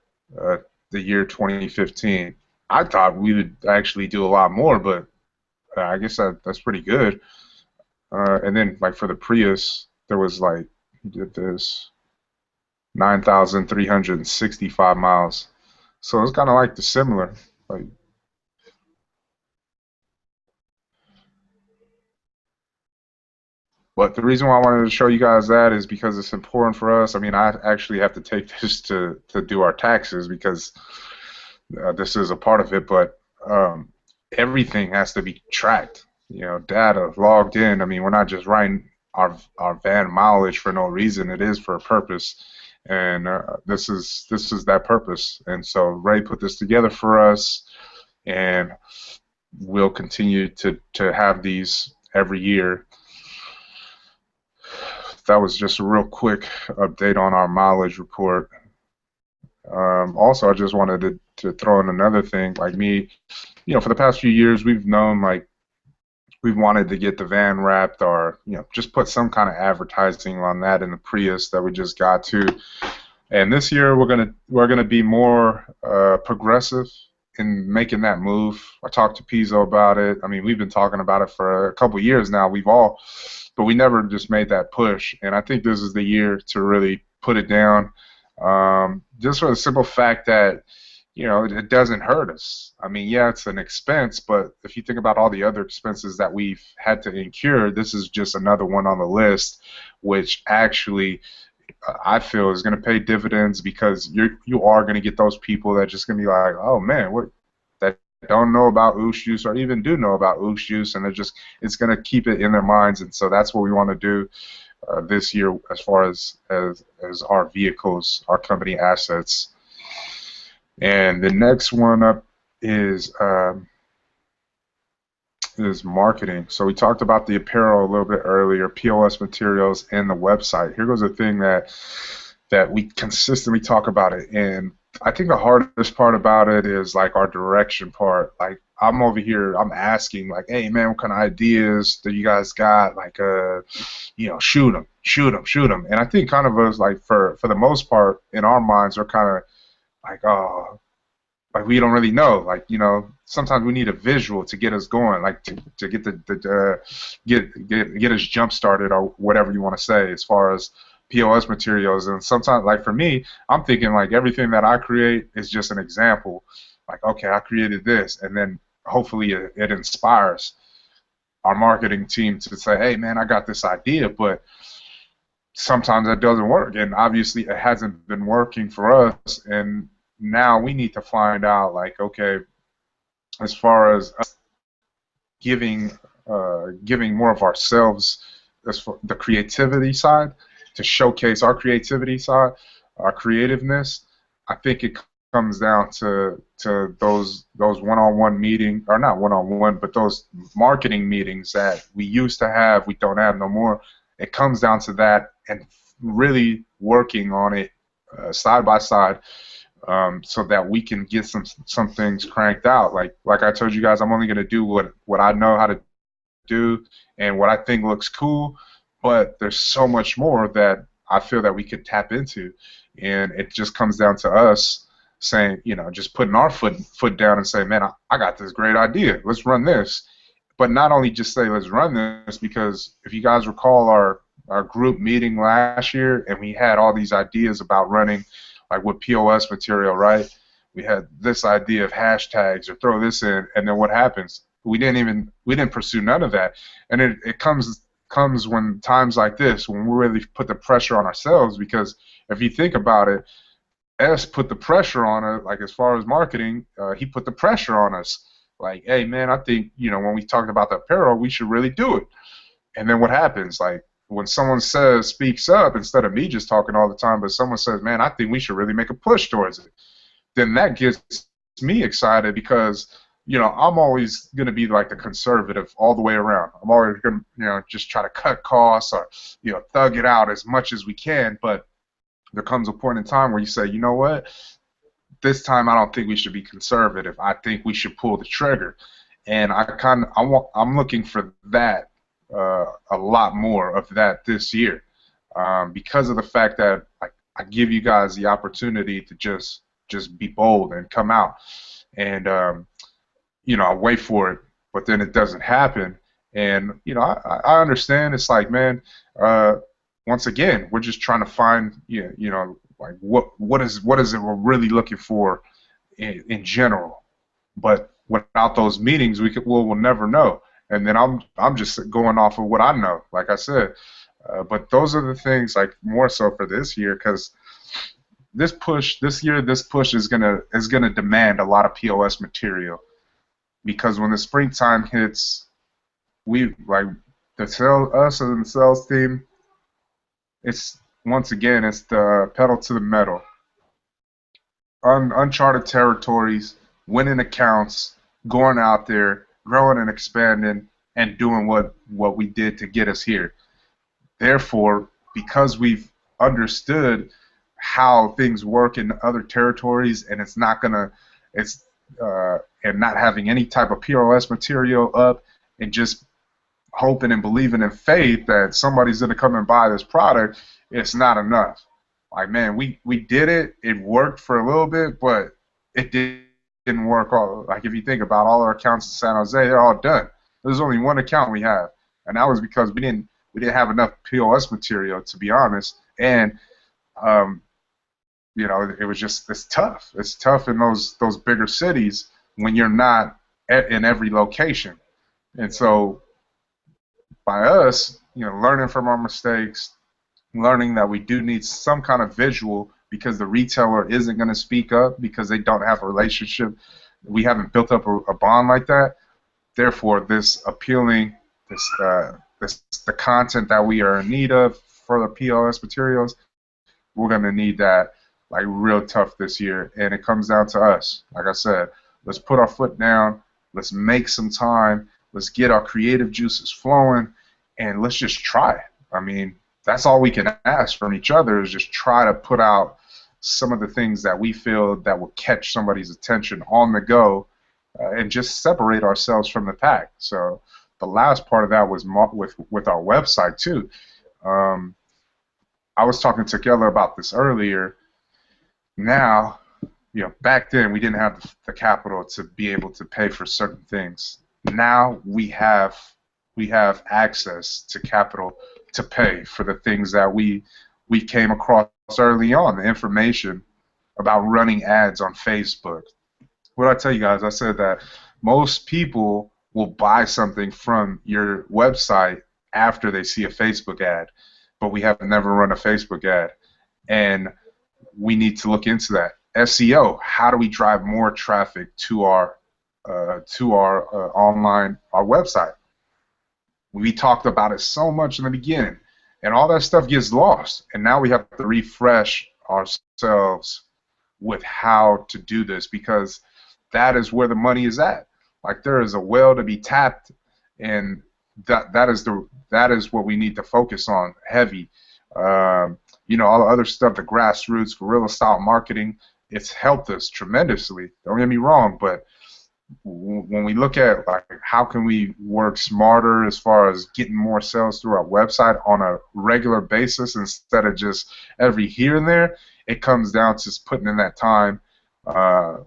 the year 2015. I thought we would actually do a lot more, but I guess that's pretty good. And then, like, for the Prius, there was like, he did this 9,365 miles. So it's kind of like the similar. Like, But the reason why I wanted to show you guys that is because it's important for us. I mean, I actually have to take this to do our taxes because this is a part of it, but everything has to be tracked. You know, data logged in. I mean, we're not just writing our van mileage for no reason. It is for a purpose, and this is that purpose. And so Ray put this together for us, and we'll continue to have these every year. That was just a real quick update on our mileage report. Also, I just wanted to throw in another thing. Like me, you know, for the past few years, we've known like we've wanted to get the van wrapped, or you know, just put some kind of advertising on that in the Prius that we just got to. And this year, we're gonna be more progressive in making that move. I talked to Pizzo about it. I mean, we've been talking about it for a couple years now. But we never just made that push. And I think this is the year to really put it down. Just for the simple fact that, you know, it doesn't hurt us. I mean, yeah, it's an expense, but if you think about all the other expenses that we've had to incur, this is just another one on the list, which actually I feel is going to pay dividends, because you are going to get those people that just going to be like, oh man, what, that don't know about oosh juice, or even do know about oosh juice, and it's going to keep it in their minds. And so that's what we want to do this year as far as our vehicles, our company assets. And the next one up is marketing. So we talked about the apparel a little bit earlier, POS materials, and the website. Here goes a thing that we consistently talk about it, and I think the hardest part about it is like our direction part. Like I'm over here, I'm asking like, hey man, what kind of ideas do you guys got? Like you know, shoot them. And I think kind of us like for the most part in our minds are kind of like, oh, like we don't really know. Like, you know, sometimes we need a visual to get us going, like to get get us jump started, or whatever you want to say as far as POS materials. And sometimes, like for me, I'm thinking like everything that I create is just an example. Like, okay, I created this, and then hopefully it inspires our marketing team to say, hey man, I got this idea. But sometimes that doesn't work, and obviously it hasn't been working for us. And now we need to find out, like, okay, as far as giving more of ourselves, as for the creativity side, to showcase our creativity side, our creativeness. I think it comes down to those one-on-one meetings, or not one-on-one, but those marketing meetings that we used to have, we don't have no more. It comes down to that, and really working on it side by side, so that we can get some things cranked out. Like I told you guys, I'm only going to do what I know how to do and what I think looks cool, but there's so much more that I feel that we could tap into, and it just comes down to us saying, you know, just putting our foot down and saying, man, I got this great idea, let's run this. But not only just say let's run this, because if you guys recall our group meeting last year, and we had all these ideas about running like with POS material, right? We had this idea of hashtags, or throw this in, and then what happens? We didn't pursue none of that. And it comes when times like this, when we really put the pressure on ourselves, because if you think about it, S put the pressure on it, like as far as marketing, he put the pressure on us. Like, hey man, I think, you know, when we talked about the apparel, we should really do it. And then what happens? Like when someone speaks up, instead of me just talking all the time, but someone says, man, I think we should really make a push towards it, then that gets me excited, because, you know, I'm always going to be like the conservative all the way around. I'm always going to, you know, just try to cut costs, or, you know, thug it out as much as we can. But there comes a point in time where you say, you know what, this time I don't think we should be conservative. I think we should pull the trigger. And I'm looking for that, a lot more of that this year, because of the fact that I give you guys the opportunity to just be bold and come out. And you know, I wait for it, but then it doesn't happen. And you know, I understand. It's like, man, once again, we're just trying to find, you know, like what is it we're really looking for in general. But without those meetings, we'll never know. and then I'm just going off of what I know, like I said. But those are the things, like more so for this year, because this push is gonna demand a lot of POS material, because when the springtime hits, we like us and the sales team. It's once again, it's the pedal to the metal, uncharted territories, winning accounts, going out there, growing and expanding, and doing what we did to get us here. Therefore, because we've understood how things work in other territories, and and not having any type of POS material up, and just hoping and believing in faith that somebody's going to come and buy this product, it's not enough. Like, man, we did it. It worked for a little bit, but it didn't work all. Like, if you think about all our accounts in San Jose, they're all done. There's only one account we have, and that was because we didn't have enough POS material, to be honest. And it was just, it's tough. It's tough in those bigger cities when you're not in every location. And so by us, learning from our mistakes, learning that we do need some kind of visual, because the retailer isn't going to speak up because they don't have a relationship. We haven't built up a bond like that. Therefore, this appealing, the content that we are in need of for the POS materials, we're going to need that like real tough this year. And it comes down to us. Like I said, let's put our foot down. Let's make some time. Let's get our creative juices flowing, and let's just try. I mean, that's all we can ask from each other, is just try to put out some of the things that we feel that will catch somebody's attention on the go, and just separate ourselves from the pack. So the last part of that was with our website too. I was talking to Keller about this earlier. Now, back then we didn't have the capital to be able to pay for certain things. Now we have access to capital to pay for the things that we came across early on, the information about running ads on Facebook. What did I tell you guys? I said that most people will buy something from your website after they see a Facebook ad, but we have never run a Facebook ad, and we need to look into that. SEO, how do we drive more traffic to our online, our website? We talked about it so much in the beginning, and all that stuff gets lost, and now we have to refresh ourselves with how to do this, because that is where the money is at. Like, there is a well to be tapped, and that is what we need to focus on heavy. All the other stuff, the grassroots, guerrilla style marketing, it's helped us tremendously. Don't get me wrong, but when we look at like how can we work smarter as far as getting more sales through our website on a regular basis instead of just every here and there, it comes down to putting in that time,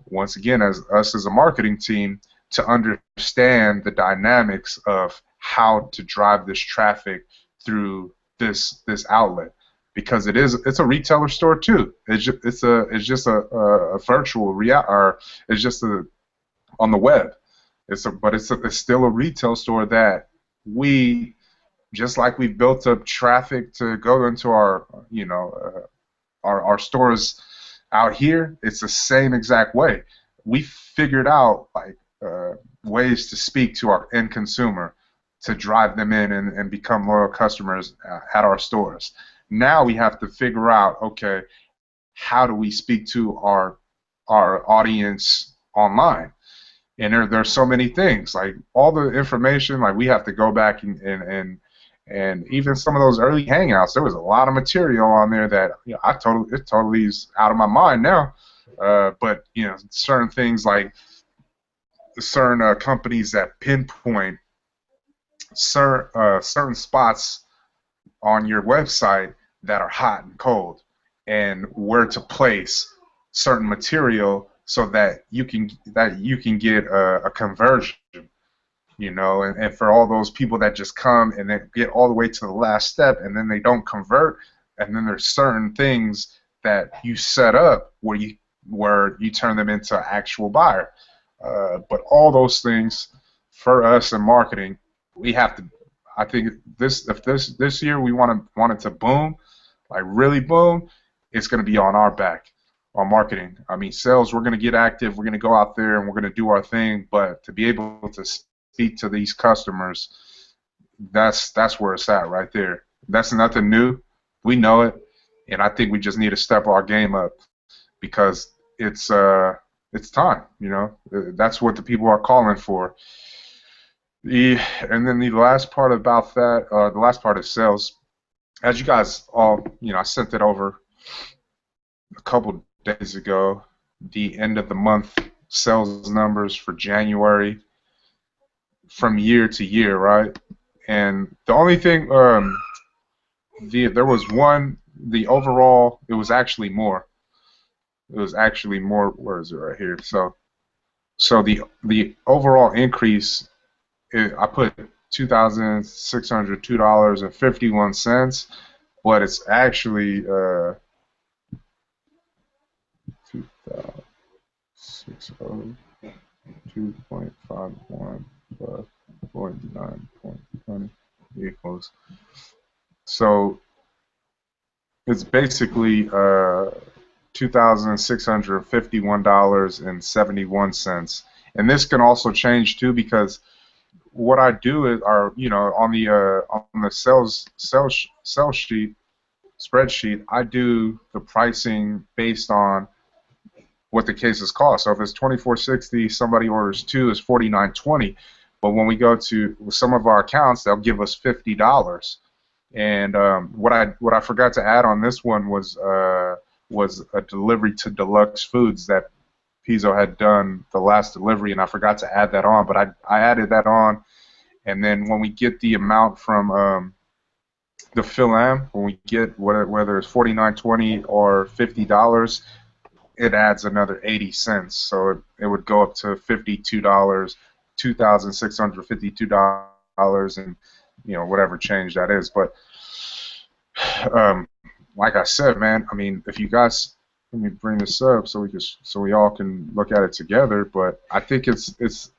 once again, as us as a marketing team, to understand the dynamics of how to drive this traffic through this outlet, because it's a retailer store too. It's just a virtual or it's just on the web. But it's still a retail store that we, just like we built up traffic to go into our our stores out here. It's the same exact way. We figured out like ways to speak to our end consumer to drive them in and become loyal customers at our stores. Now we have to figure out, okay, how do we speak to our audience online? And there's so many things, like all the information, like we have to go back and even some of those early hangouts, there was a lot of material on there that it totally is out of my mind now. But certain things like certain companies that pinpoint certain spots on your website that are hot and cold, and where to place certain material so that you can get a conversion, and for all those people that just come and then get all the way to the last step and then they don't convert, and then there's certain things that you set up where you turn them into an actual buyer. But all those things for us in marketing we have to. I think this year we want it to boom, like really boom, it's going to be on our back, on marketing. I mean, sales, we're going to get active. We're going to go out there and we're going to do our thing. But to be able to speak to these customers, that's where it's at right there. That's nothing new. We know it, and I think we just need to step our game up because it's time. You know, that's what the people are calling for. And then the last part about that, the last part is sales. As you guys all, you know, I sent it over a couple days ago. The end of the month sales numbers for January from year to year, right? And the only thing, there was one. The overall, it was actually more. It was actually more. Where is it right here? So the overall increase. I put $2,602.51, but it's actually 2,602.51 plus 49.20 equals. So it's basically $2,651.71, and this can also change too because what I do is, you know, on the sales sheet spreadsheet, I do the pricing based on what the cases cost. So if it's $24.60, somebody orders 2, it's $49.20. But when we go to some of our accounts, they'll give us $50. And what I forgot to add on this one was a delivery to Deluxe Foods that Pizzo had done the last delivery, and I forgot to add that on, but I added that on, and then when we get the amount from the fill-in, when we get whether it's $49.20 or $50, it adds another 80 cents, so it would go up to $52, $2,652, and you know whatever change that is. But like I said, man, I mean, if you guys. Let me bring this up so we all can look at it together. But I think it's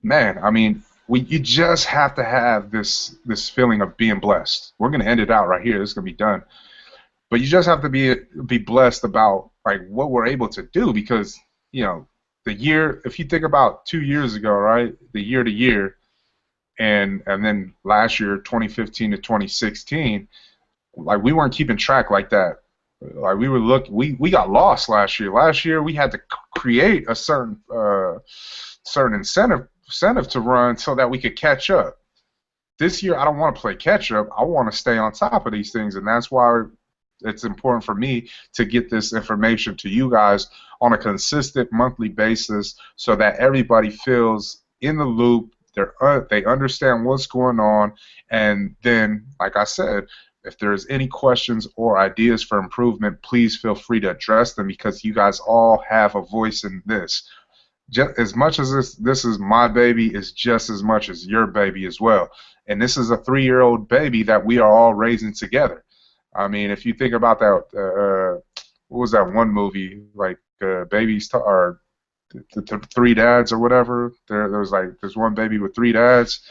man. I mean, you just have to have this feeling of being blessed. We're gonna end it out right here. This is gonna be done. But you just have to be blessed about like what we're able to do because you know the year. If you think about 2 years ago, right, the year to year, and then last year 2015 to 2016, like we weren't keeping track like that. Like we got lost last year. Last year we had to create a certain incentive to run so that we could catch up. This year I don't want to play catch up. I want to stay on top of these things, and that's why it's important for me to get this information to you guys on a consistent monthly basis, so that everybody feels in the loop. They understand what's going on, and then, like I said. If there's any questions or ideas for improvement, please feel free to address them because you guys all have a voice in this. Just as much as this is my baby, it's just as much as your baby as well. And this is a 3-year-old baby that we are all raising together. I mean, if you think about that, what was that one movie, like Babies or the Three Dads or whatever? There was like there's one baby with 3 dads.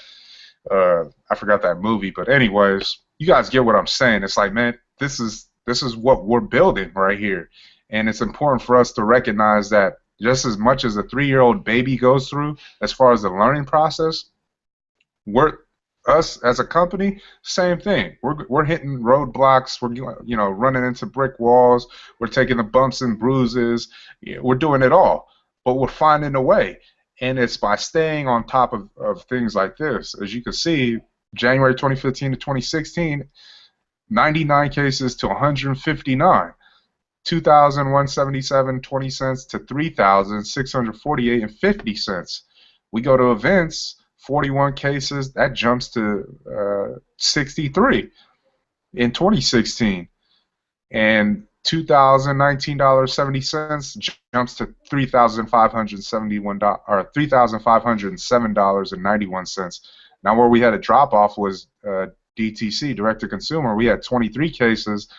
I forgot that movie, but anyways. You guys get what I'm saying. It's like, man, this is what we're building right here, and it's important for us to recognize that just as much as a 3-year-old baby goes through, as far as the learning process, us as a company, same thing. We're hitting roadblocks. We're running into brick walls. We're taking the bumps and bruises. We're doing it all, but we're finding a way, and it's by staying on top of things like this. As you can see. January 2015 to 2016, 99 cases to 159, 2,177.20 cents to 3,648.50. We go to events, 41 cases, that jumps to 63 in 2016, and $2,019.70 jumps to $3,571 or $3,507.91. Now, where we had a drop-off was DTC, direct-to-consumer. We had 23 cases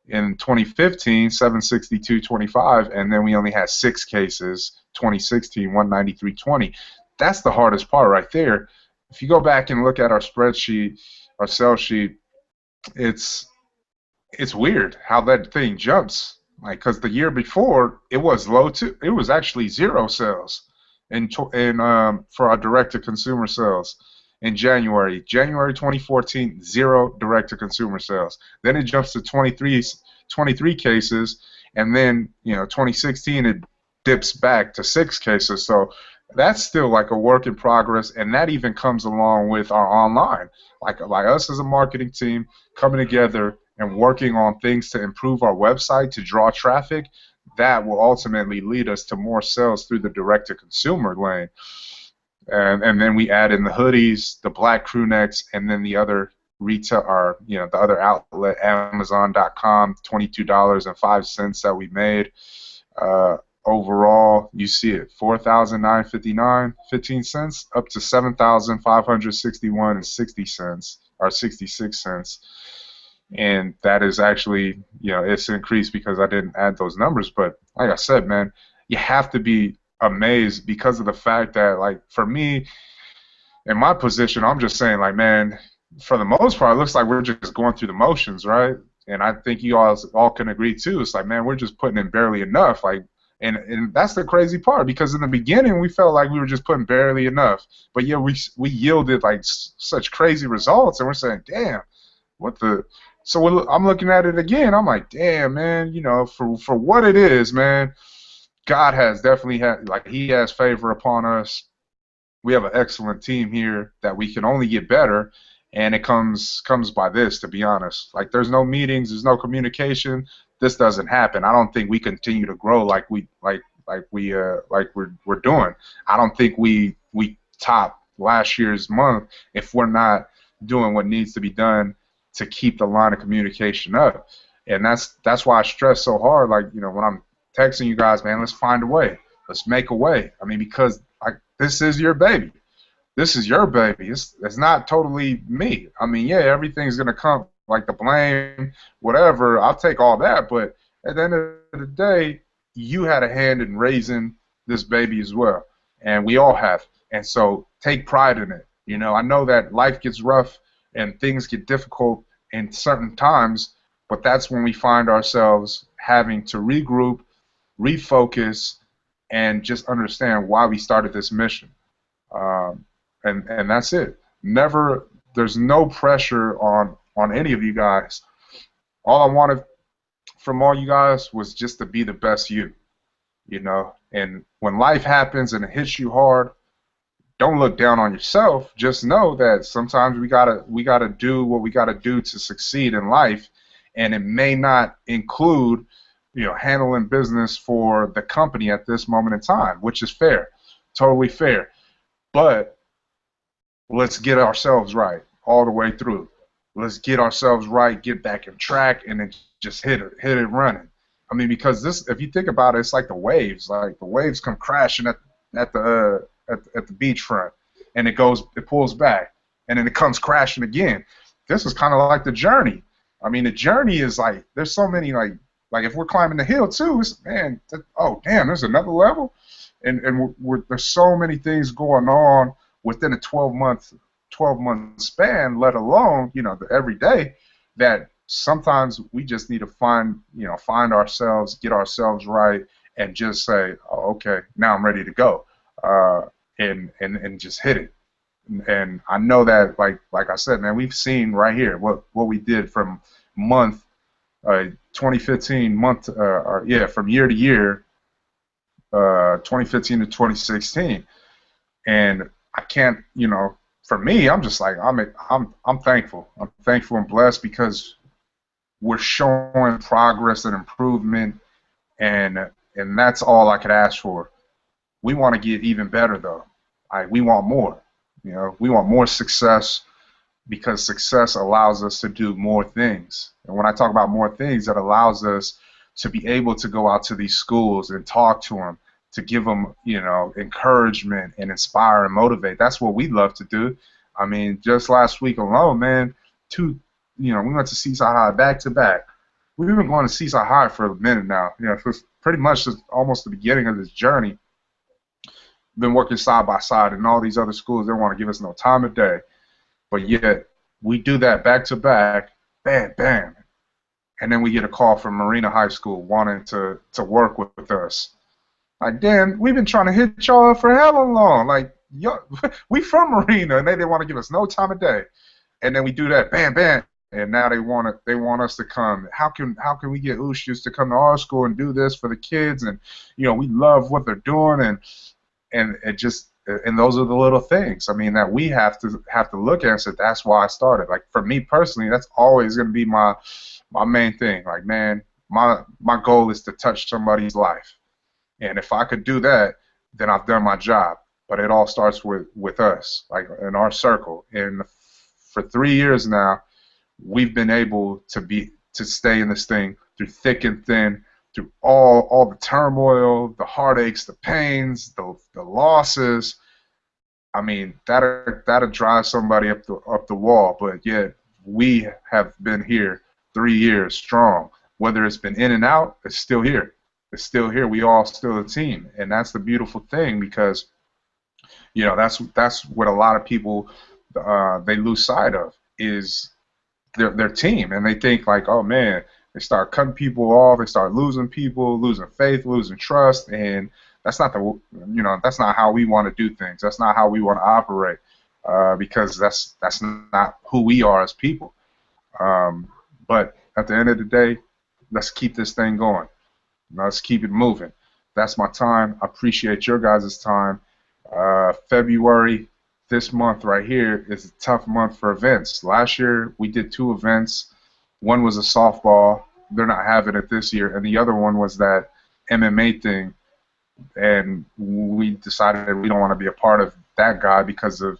in 2015, 762.25, and then we only had 6 cases, 2016, 193.20. That's the hardest part right there. if you go back and look at our spreadsheet, our sell sheet, it's weird how that thing jumps. Like, because the year before it was low too. It was actually zero sales for our direct to consumer sales in January. January 2014, zero direct to consumer sales. Then it jumps to 23 cases, and then 2016 it dips back to 6 cases. So that's still like a work in progress, and that even comes along with our online, like us as a marketing team coming together and working on things to improve our website to draw traffic. That will ultimately lead us to more sales through the direct-to-consumer lane. And then we add in the hoodies, the black crew necks, and then the other retail, or the other outlet, Amazon.com, $22.05 that we made. Overall, you see it, $4,959.15 up to $7,561.60 or 66 cents. And that is actually, it's increased because I didn't add those numbers. But like I said, man, you have to be amazed because of the fact that, like, for me, in my position, I'm just saying, like, man, for the most part, it looks like we're just going through the motions, right? And I think you all can agree, too. It's like, man, we're just putting in barely enough. Like, and that's the crazy part, because in the beginning we felt like we were just putting barely enough. But, yeah, we yielded, like, such crazy results, and we're saying, damn, what the... So I'm looking at it again. I'm like, damn, man, for what it is, man, God has definitely He has favor upon us. We have an excellent team here that we can only get better, and it comes by this, to be honest. Like, there's no meetings, there's no communication. This doesn't happen. I don't think we continue to grow like we're doing. I don't think we top last year's month if we're not doing what needs to be done to keep the line of communication up. And that's why I stress so hard, like, when I'm texting you guys, man, let's find a way. Let's make a way. I mean, because this is your baby. This is your baby. It's not totally me. I mean, yeah, everything's going to come, like the blame, whatever. I'll take all that. But at the end of the day, you had a hand in raising this baby as well. And we all have. And so take pride in it. I know that life gets rough and things get difficult in certain times, but that's when we find ourselves having to regroup, refocus, and just understand why we started this mission. And that's it. There's no pressure on any of you guys. All I wanted from all you guys was just to be the best you, and when life happens and it hits you hard, don't look down on yourself. Just know that sometimes we gotta do what we gotta do to succeed in life, and it may not include, handling business for the company at this moment in time, which is fair, totally fair. But let's get ourselves right all the way through. Let's get ourselves right, get back in track, and then just hit it running. I mean, because this, if you think about it, it's like the waves. Like, the waves come crashing at the beachfront, and it pulls back, and then it comes crashing again. This is kind of like the journey. I mean, the journey is like, there's so many, like if we're climbing the hill too, it's, man, oh damn, there's another level, and there's so many things going on within a 12-month span, let alone the every day, that sometimes we just need to find ourselves, get ourselves right, and just say, oh, okay, now I'm ready to go. And just hit it. And I know that, like I said, man, we've seen right here what we did from 2015 from year to year, 2015 to 2016, and I can't, for me, I'm just like, I'm thankful. I'm thankful and blessed because we're showing progress and improvement, and that's all I could ask for. We want to get even better, though. We want more. We want more success, because success allows us to do more things. And when I talk about more things, that allows us to be able to go out to these schools and talk to them, to give them, encouragement and inspire and motivate. That's what we love to do. I mean, just last week alone, man, we went to Seaside High back to back. We've been going to Seaside High for a minute now. For pretty much almost the beginning of this journey. been working side by side, and all these other schools, they want to give us no time of day. But yet, we do that back to back, bam, bam. And then we get a call from Marina High School wanting to work with us. Like, damn, we've been trying to hit y'all up for hella long. Like, yo, we from Marina, and they didn't want to give us no time of day. And then we do that, bam, bam. And now they want us to come. How can we get Ushus to come to our school and do this for the kids? And we love what they're doing, and it just, and those are the little things. I mean, that we have to look at and say, that's why I started. Like, for me personally, that's always going to be my main thing. Like, man, my goal is to touch somebody's life, and if I could do that, then I've done my job. But it all starts with us, like in our circle. And for 3 years now, we've been able to stay in this thing through thick and thin, through all the turmoil, the heartaches, the pains, the losses. I mean, that'll drive somebody up the wall. But yet we have been here 3 years strong. Whether it's been in and out, it's still here. It's still here. We all still a team, and that's the beautiful thing, because that's what a lot of people they lose sight of, is their team, and they think like, oh man, they start cutting people off, they start losing people, losing faith, losing trust, and that's not that's not how we want to do things. That's not how we want to operate, because that's not who we are as people. But at the end of the day, let's keep this thing going. Let's keep it moving. That's my time. I appreciate your guys' time. February, this month right here, is a tough month for events. Last year we did 2 events. One was a softball. They're not having it this year, and the other one was that MMA thing. And we decided that we don't want to be a part of that guy because of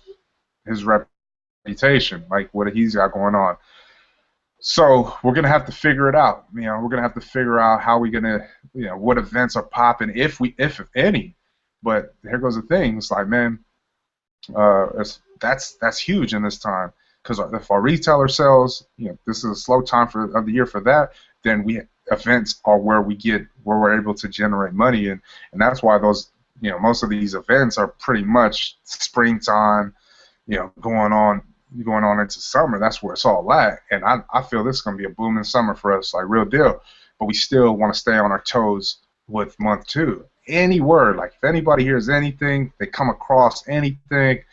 his reputation, like what he's got going on. So we're gonna have to figure it out. We're gonna have to figure out how we're gonna, what events are popping, if any. But here goes the thing. It's like, man, that's huge in this time, because if our retailer sales, this is a slow time of the year for that, then events are where we're able to generate money, and that's why those, most of these events are pretty much springtime, going on into summer. That's where it's all at, and I feel this is gonna be a booming summer for us, like real deal. But we still want to stay on our toes with month 2. Any word, like if anybody hears anything, they come across anything,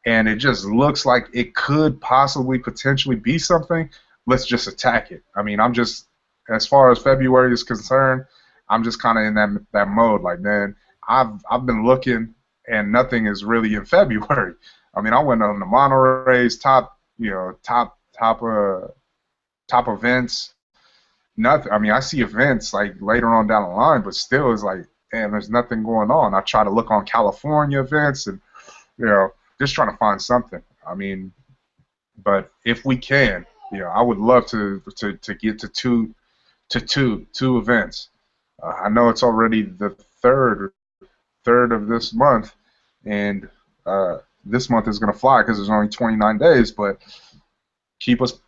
and it just looks like it could possibly potentially be something, let's just attack it. I mean, I'm just, as far as February is concerned, I'm just kind of in that mode. Like, man, I've been looking, and nothing is really in February. I mean, I went on the Monterey's top events. Nothing. I mean, I see events like later on down the line, but still, it's like, damn, there's nothing going on. I try to look on California events, and just trying to find something. I mean, but if we can, I would love to get to two events. I know it's already the third of this month, and this month is gonna fly because there's only 29 days. But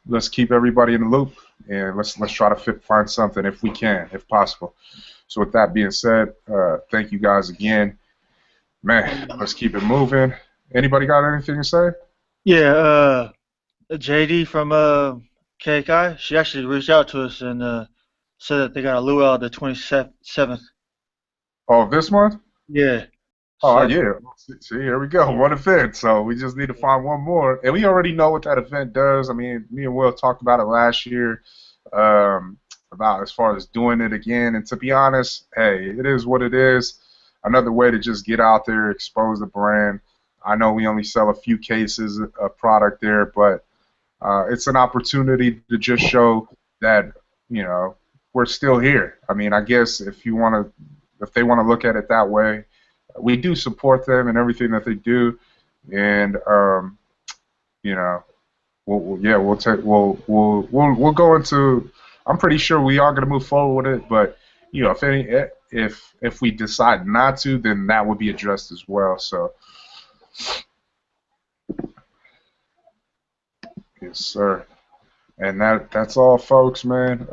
let's keep everybody in the loop, and let's try to find something if we can, if possible. So with that being said, thank you guys again. Man, let's keep it moving. Anybody got anything to say? Yeah, JD from KKI, she actually reached out to us and said that they got a luau the 27th. Oh, this month? Yeah. Oh, yeah. See, here we go. One event. So we just need to find one more. And we already know what that event does. I mean, me and Will talked about it last year, about as far as doing it again. And to be honest, hey, it is what it is. Another way to just get out there, expose the brand. I know we only sell a few cases of product there, but it's an opportunity to just show that, we're still here. I mean, I guess if they want to look at it that way, we do support them and everything that they do, and we'll go into. I'm pretty sure we are going to move forward with it, but if we decide not to, then that would be addressed as well. So, yes, sir. And that's all, folks, man.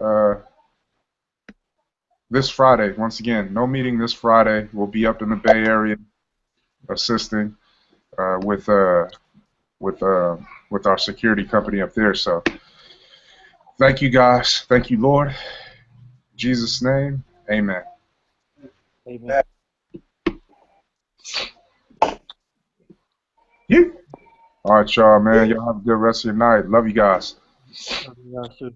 This Friday, once again, no meeting this Friday. We'll be up in the Bay Area. assisting with our security company up there. So thank you guys. Thank you, Lord. In Jesus' name, amen. Amen. Yeah. All right, y'all, man. Y'all have a good rest of your night. Love you guys. Love you guys too.